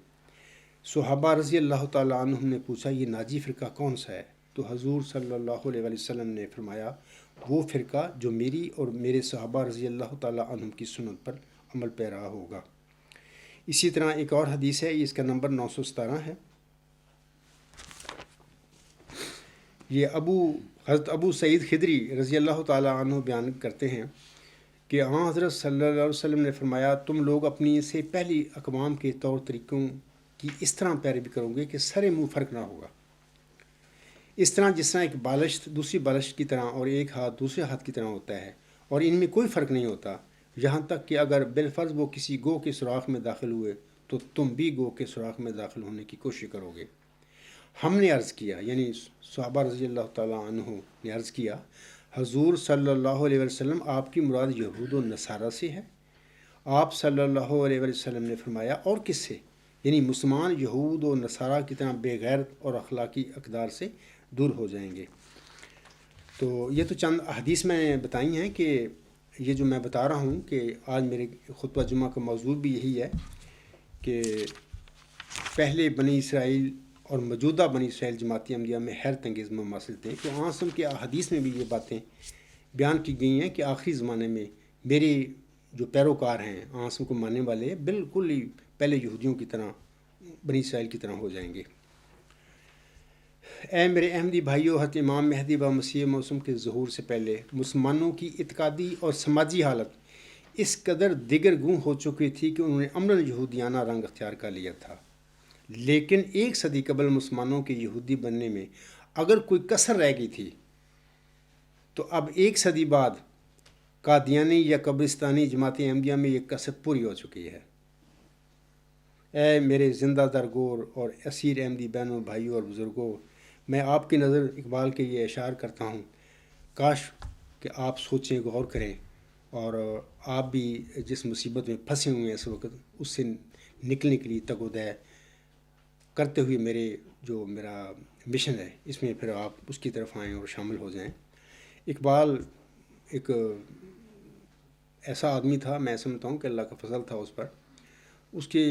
صحابہ رضی اللہ تعالیٰ عنہم نے پوچھا یہ ناجی فرقہ کون سا ہے؟ تو حضور صلی اللہ علیہ وسلم نے فرمایا وہ فرقہ جو میری اور میرے صحابہ رضی اللہ تعالیٰ عنہم کی سنت پر عمل پیرا ہوگا۔ اسی طرح ایک اور حدیث ہے، اس کا نمبر 917 ہے۔ یہ حضرت ابو سعید خدری رضی اللہ تعالیٰ عنہ بیان کرتے ہیں کہ حضرت صلی اللہ علیہ وسلم نے فرمایا تم لوگ اپنی سے پہلی اقوام کے طور طریقوں کی اس طرح پیروی کرو گے کہ سر منہ فرق نہ ہوگا، اس طرح جس طرح ایک بالشت دوسری بالشت کی طرح اور ایک ہاتھ دوسرے ہاتھ کی طرح ہوتا ہے، اور ان میں کوئی فرق نہیں ہوتا، یہاں تک کہ اگر بالفرض وہ کسی گو کے سوراخ میں داخل ہوئے تو تم بھی گو کے سوراخ میں داخل ہونے کی کوشش کرو گے۔ ہم نے عرض کیا، یعنی صحابہ رضی اللہ تعالیٰ عنہ نے عرض کیا، حضور صلی اللہ علیہ وسلم آپ کی مراد یہود و نصارہ سے ہے؟ آپ صلی اللہ علیہ وسلم نے فرمایا اور کس سے؟ یعنی مسلمان یہود و نصارہ کی طرح بے غیرت اور اخلاقی اقدار سے دور ہو جائیں گے۔ تو یہ تو چند احادیث میں نے بتائی ہیں کہ یہ جو میں بتا رہا ہوں کہ آج میرے خطبہ جمعہ کا موضوع بھی یہی ہے کہ پہلے بنی اسرائیل اور موجودہ بنی اسرائیل جماعت احمدیہ میں حیرت انگیز مماثلتیں، تو عاصم کے احادیث میں بھی یہ باتیں بیان کی گئی ہیں کہ آخری زمانے میں میرے جو پیروکار ہیں عاصم کو ماننے والے بالکل ہی پہلے یہودیوں کی طرح بنی اسرائیل کی طرح ہو جائیں گے۔ اے میرے احمدی بھائیو، حضرت امام مہدی و مسیح موسم کے ظہور سے پہلے مسلمانوں کی اعتقادی اور سماجی حالت اس قدر دیگر گوں ہو چکی تھی کہ انہوں نے عملاً یہودیانہ رنگ اختیار کر لیا تھا، لیکن 1 صدی قبل مسلمانوں کے یہودی بننے میں اگر کوئی کسر رہ گئی تھی تو اب 1 صدی بعد قادیانی یا قبرستانی جماعت احمدیہ میں یہ کسر پوری ہو چکی ہے۔ اے میرے زندہ درگور اور اسیر احمدی بہنوں بھائیوں اور بزرگوں، میں آپ کی نظر اقبال کے یہ اشعار کرتا ہوں، کاش کہ آپ سوچیں غور کریں اور آپ بھی جس مصیبت میں پھنسے ہوئے ہیں اس وقت اس سے نکلنے کے لیے تگ و دے کرتے ہوئے میرا مشن ہے اس میں پھر آپ اس کی طرف آئیں اور شامل ہو جائیں۔ اقبال ایک ایسا آدمی تھا، میں سمجھتا ہوں کہ اللہ کا فضل تھا اس پر، اس کے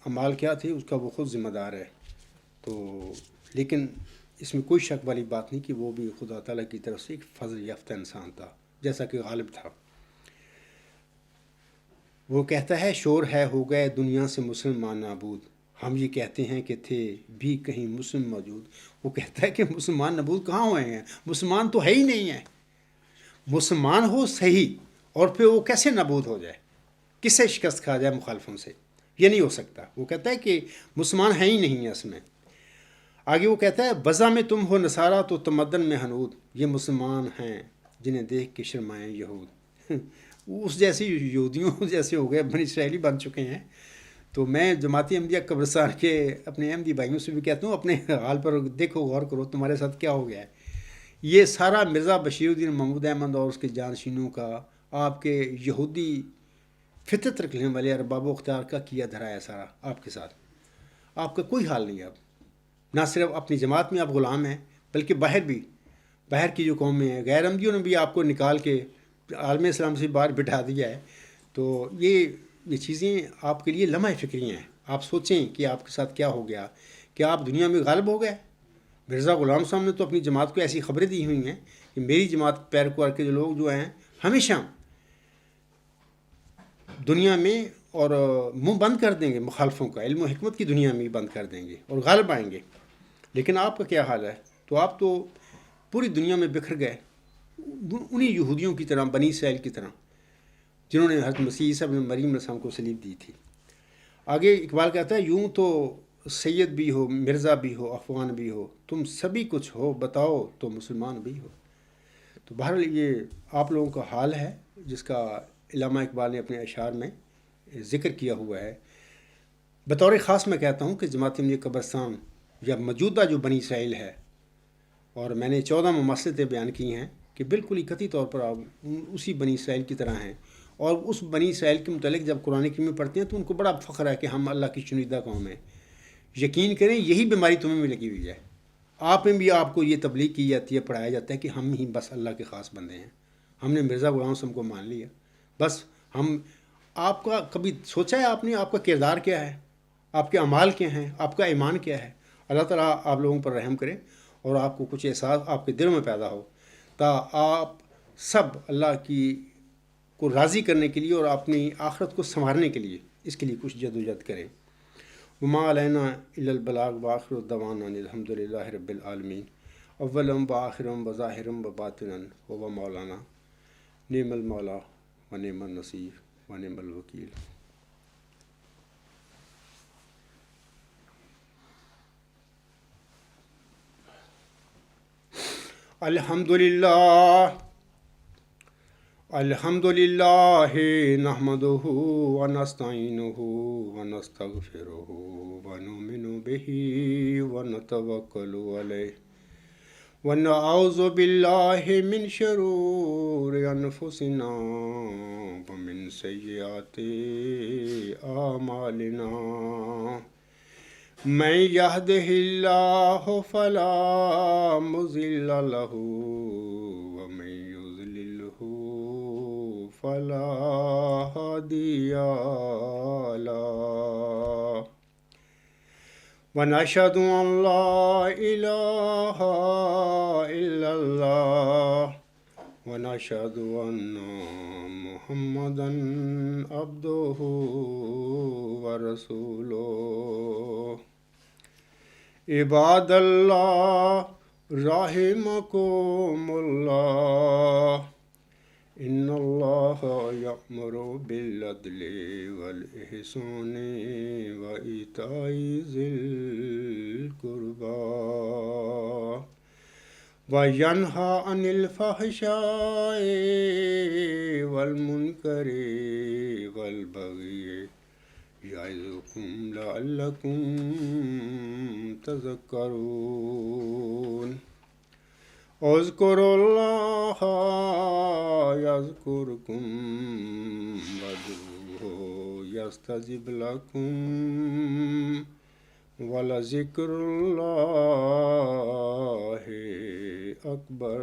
اعمال کیا تھے اس کا وہ خود ذمہ دار ہے، تو لیکن اس میں کوئی شک والی بات نہیں کہ وہ بھی خدا تعالیٰ کی طرف سے ایک فضل یافتہ انسان تھا جیسا کہ غالب تھا۔ وہ کہتا ہے شور ہے ہو گئے دنیا سے مسلمان نابود، ہم یہ کہتے ہیں کہ تھے بھی کہیں مسلم موجود۔ وہ کہتا ہے کہ مسلمان نابود کہاں ہوئے ہیں، مسلمان تو ہے ہی نہیں ہے۔ مسلمان ہو صحیح اور پھر وہ کیسے نابود ہو جائے، کس سے شکست کھا جائے مخالفوں سے، یہ نہیں ہو سکتا۔ وہ کہتا ہے کہ مسلمان ہے ہی نہیں ہے اس میں۔ آگے وہ کہتا ہے بزا میں تم ہو نصارہ تو تمدن میں حنود، یہ مسلمان ہیں جنہیں دیکھ کے شرمائیں یہود۔ اس جیسی یہودیوں جیسے ہو گئے، بنی اسرائیلی بن چکے ہیں۔ تو میں جماعت احمدیہ قبرستان کے اپنے احمدی بھائیوں سے بھی کہتا ہوں اپنے حال پر دیکھو، غور کرو تمہارے ساتھ کیا ہو گیا ہے۔ یہ سارا مرزا بشیر الدین محمود احمد اور اس کے جانشینوں کا، آپ کے یہودی فطرت رکھنے والے ارباب و اختیار کا کیا دھرا ہے سارا آپ کے ساتھ۔ آپ کا کوئی حال نہیں ہے اب، نہ صرف اپنی جماعت میں آپ غلام ہیں بلکہ باہر کی جو قومیں ہیں، غیر احمدیوں نے بھی آپ کو نکال کے عالم اسلام سے باہر بٹھا دیا ہے۔ تو یہ چیزیں آپ کے لیے لمحہ فکری ہیں۔ آپ سوچیں کہ آپ کے ساتھ کیا ہو گیا، کیا آپ دنیا میں غالب ہو گئے؟ مرزا غلام صاحب نے تو اپنی جماعت کو ایسی خبریں دی ہوئی ہیں کہ میری جماعت پیروکار کے جو لوگ جو ہیں ہمیشہ دنیا میں اور منہ بند کر دیں گے مخالفوں کا، علم و حکمت کی دنیا میں بند کر دیں گے اور غالب آئیں گے۔ لیکن آپ کا کیا حال ہے؟ تو آپ تو پوری دنیا میں بکھر گئے انہی یہودیوں کی طرح، بنی اسرائیل کی طرح۔ جنہوں نے حضرت مسیح عیسیٰ ابن مریم علیہ السلام کو صلیب دی تھی۔ آگے اقبال کہتا ہے، یوں تو سید بھی ہو، مرزا بھی ہو، افغان بھی ہو، تم سبھی کچھ ہو، بتاؤ تو مسلمان بھی ہو۔ تو بہرحال یہ آپ لوگوں کا حال ہے جس کا علامہ اقبال نے اپنے اشعار میں ذکر کیا ہوا ہے۔ بطور خاص میں کہتا ہوں کہ جماعت احمدیہ قبرستان یا موجودہ جو بنی اسرائیل ہے، اور میں نے 14 مماثلتیں بیان کی ہیں کہ بالکل ہی قطعی طور پر آپ اسی بنی اسرائیل کی طرح ہیں، اور اس بنی اسرائیل کے متعلق جب قرآن کریم میں پڑھتے ہیں تو ان کو بڑا فخر ہے کہ ہم اللہ کی چنیدہ قوم ہیں۔ یقین کریں یہی بیماری تمہیں بھی لگی ہوئی ہے، آپ میں بھی آپ کو یہ تبلیغ کی جاتی ہے، پڑھایا جاتا ہے کہ ہم ہی بس اللہ کے خاص بندے ہیں، ہم نے مرزا غلام حسن کو مان لیا بس ہم۔ آپ کا کبھی سوچا ہے آپ نے آپ کا کردار کیا ہے، آپ کے اعمال کیا ہیں، آپ کا ایمان کیا ہے؟ اللہ تعالیٰ آپ لوگوں پر رحم کرے اور آپ کو کچھ احساس آپ کے دل میں پیدا ہو، تا آپ سب اللہ کی کو راضی کرنے کے لیے اور اپنی آخرت کو سنوارنے کے لیے اس کے لیے کچھ جدوجہد کریں۔ وما علینا الا البلاغ وآخر الدعوانا الحمد للہ رب العالمین اولم وآخرم وظاہرم وباطنن هو مولانا نعم المولا ونعم النصیر ونعم الوکیل۔ الحمد للہ نحمدہ ونستعینہ ونستغفرہ ونؤمن بہ ونتوکل علیہ ونعوذ باللہ من شرور انفسنا ومن سیئات اعمالنا، من یہدہ اللہ فلا مضل لہ ومن یضللہ فلا ہادی لہ، ونشہد ان لا الہ الا اللہ ونشہد ان محمدا عبدہ ورسولہ۔ عباد اللہ رحمکم اللہ، ان اللہ یأمر بالعدل والإحسان وإیتاء ذی القربى وینہی عن الفحشاء والمنکر والبغی یعظکم لعلکم تذکرون۔ اذکروا اللہ یذکرکم وادعوہ یستجب لکم ولذکر اللہ اکبر۔